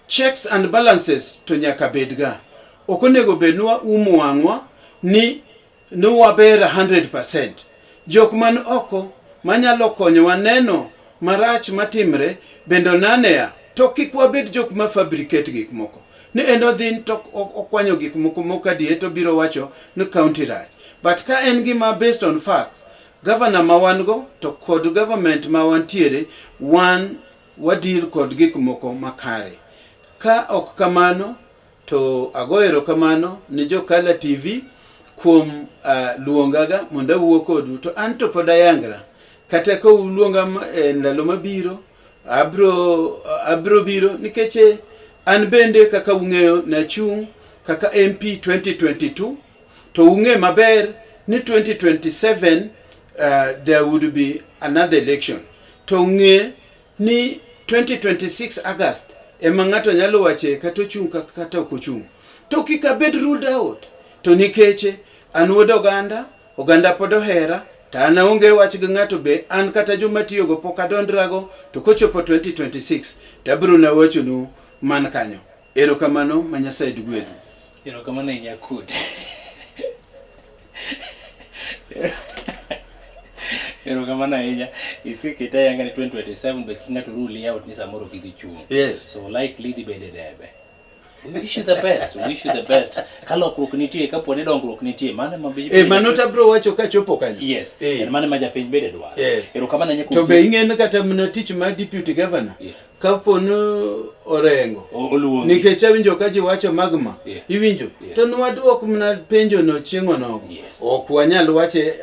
Speaker 9: checks and balances to nyaka bedga. Okonego bednwa wang'wa ni waber 100%. Jok man oko manyalo konyowa neno marach matimre bendo nanea, to kik wabed jok ma fabricate gik moko. Ni endo dhin to okwanyo gik moko mokadie to biro wacho ni county rach. But ka en gima based on facts, governor ma wan go to kod government ma wantiere, wan wadir kod gik moko makare. Ka ok kamano, to agoero kamano ni jo Kala TV kuom luongaga mondo wuo kodu, to anto pod ayangra. Kata ko luonga ndalo mabiro, abro biro nikeche an bende kaka ung'eyo na chung kaka MP 2022, to ung'e maber ni 2027 there would be another election. To ung'e ni 2026 August ema ng'ato nyalo wache kata ochung kata ok ochung. To kik abed ruled out, to nikeche an wuod oganda pod ohera, ta an aonge wach gi ng'ato be, an kata joma tiyogo pok adondrago, to kochopo 2026 tabro na wachonu man kanyo. Erokamano ma Nyasaye dugwedu.
Speaker 8: Erokamano Nyakud. Erokamano ahinya. Isikita yanga ni 2027 be kinga to rule out ni samoro kigichung.
Speaker 9: Yes.
Speaker 8: So likely the bede debe. We wish you the best. We wish you the best. Kalo kroknitie kapo ni dongruok nitie mane mabe.
Speaker 9: Manota bro wacho ka chopo kanyo.
Speaker 8: Yes. En mane ma japiny bede dwaro.
Speaker 9: Yes.
Speaker 8: Erokamano Nyakud.
Speaker 9: To be ing'en kata mna tich ma deputy governor.
Speaker 8: Yeah.
Speaker 9: Kapo no orengo.
Speaker 8: Oluongi.
Speaker 9: Nikech awinjo ka ji wacho magma.
Speaker 8: Yeah.
Speaker 9: Iwinjo.
Speaker 8: Yeah.
Speaker 9: To nwadwok mna penjo no chieng'o nogo.
Speaker 8: Yes.
Speaker 9: Ok wanyal wache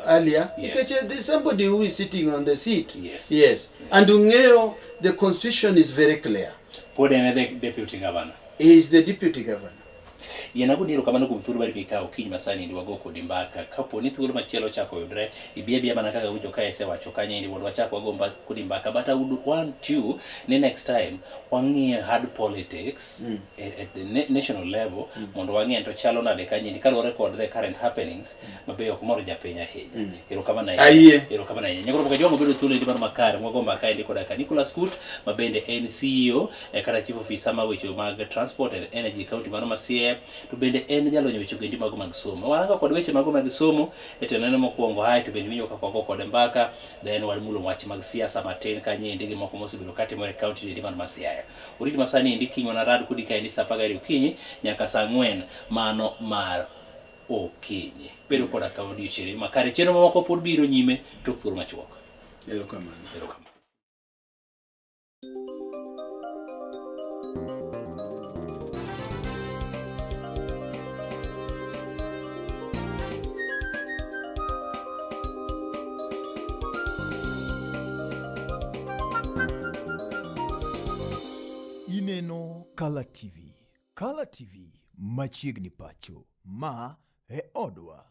Speaker 9: earlier.
Speaker 8: Yes.
Speaker 9: Nikech there's somebody who is sitting on the seat.
Speaker 8: Yes.
Speaker 9: Yes. And ung'eyo the constitution is very clear.
Speaker 8: Pod en the deputy governor.
Speaker 9: He is the deputy governor.
Speaker 8: Yenago niro kamano kuom thuolo mar kika okiny masani ndi wago kodi mbaka kapo ni thuolo machielo chako yudre ibia mana kaka winjo ka ese wacho kanye ndi wadwa chako wago kodi mbaka, but I would want you ni next time wang'ie hard politics at the national level mondo wang'ie to chalo nade kanye ndi kalore kod the current happenings mabe ok moro japenya hinya. Erokamano ahinya. Erokamano ahinya. Nyakoro boka jwango bedo thuolo ndi mar makare wago mbaka ndi koda ka Nicholas Kut mabende en CEO kata chief officer ma wecho mag transport and energy county mar Siaya, to bende en jalonyo weche gendi mago mag somo. Waranga kod weche mago mag somo etenene mokwongo hai to bende winjo kaka wago kod mbaka, then walmulo wach mag siasa matin kanye ndigi moko mosebiro katimore county ndi mar Siaya. Oriti masani ndi kinyo na rad kudi ka ndi saa 10 okinyi nyaka saa 4 mano mar okinyi. Bedo koda ka odiochieng' makare, chenro mamoko pod biro nyime tok thuolo machuok.
Speaker 9: Erokamano.
Speaker 7: Ineno Kala TV. Kala TV machiegni pacho. Ma e odwa.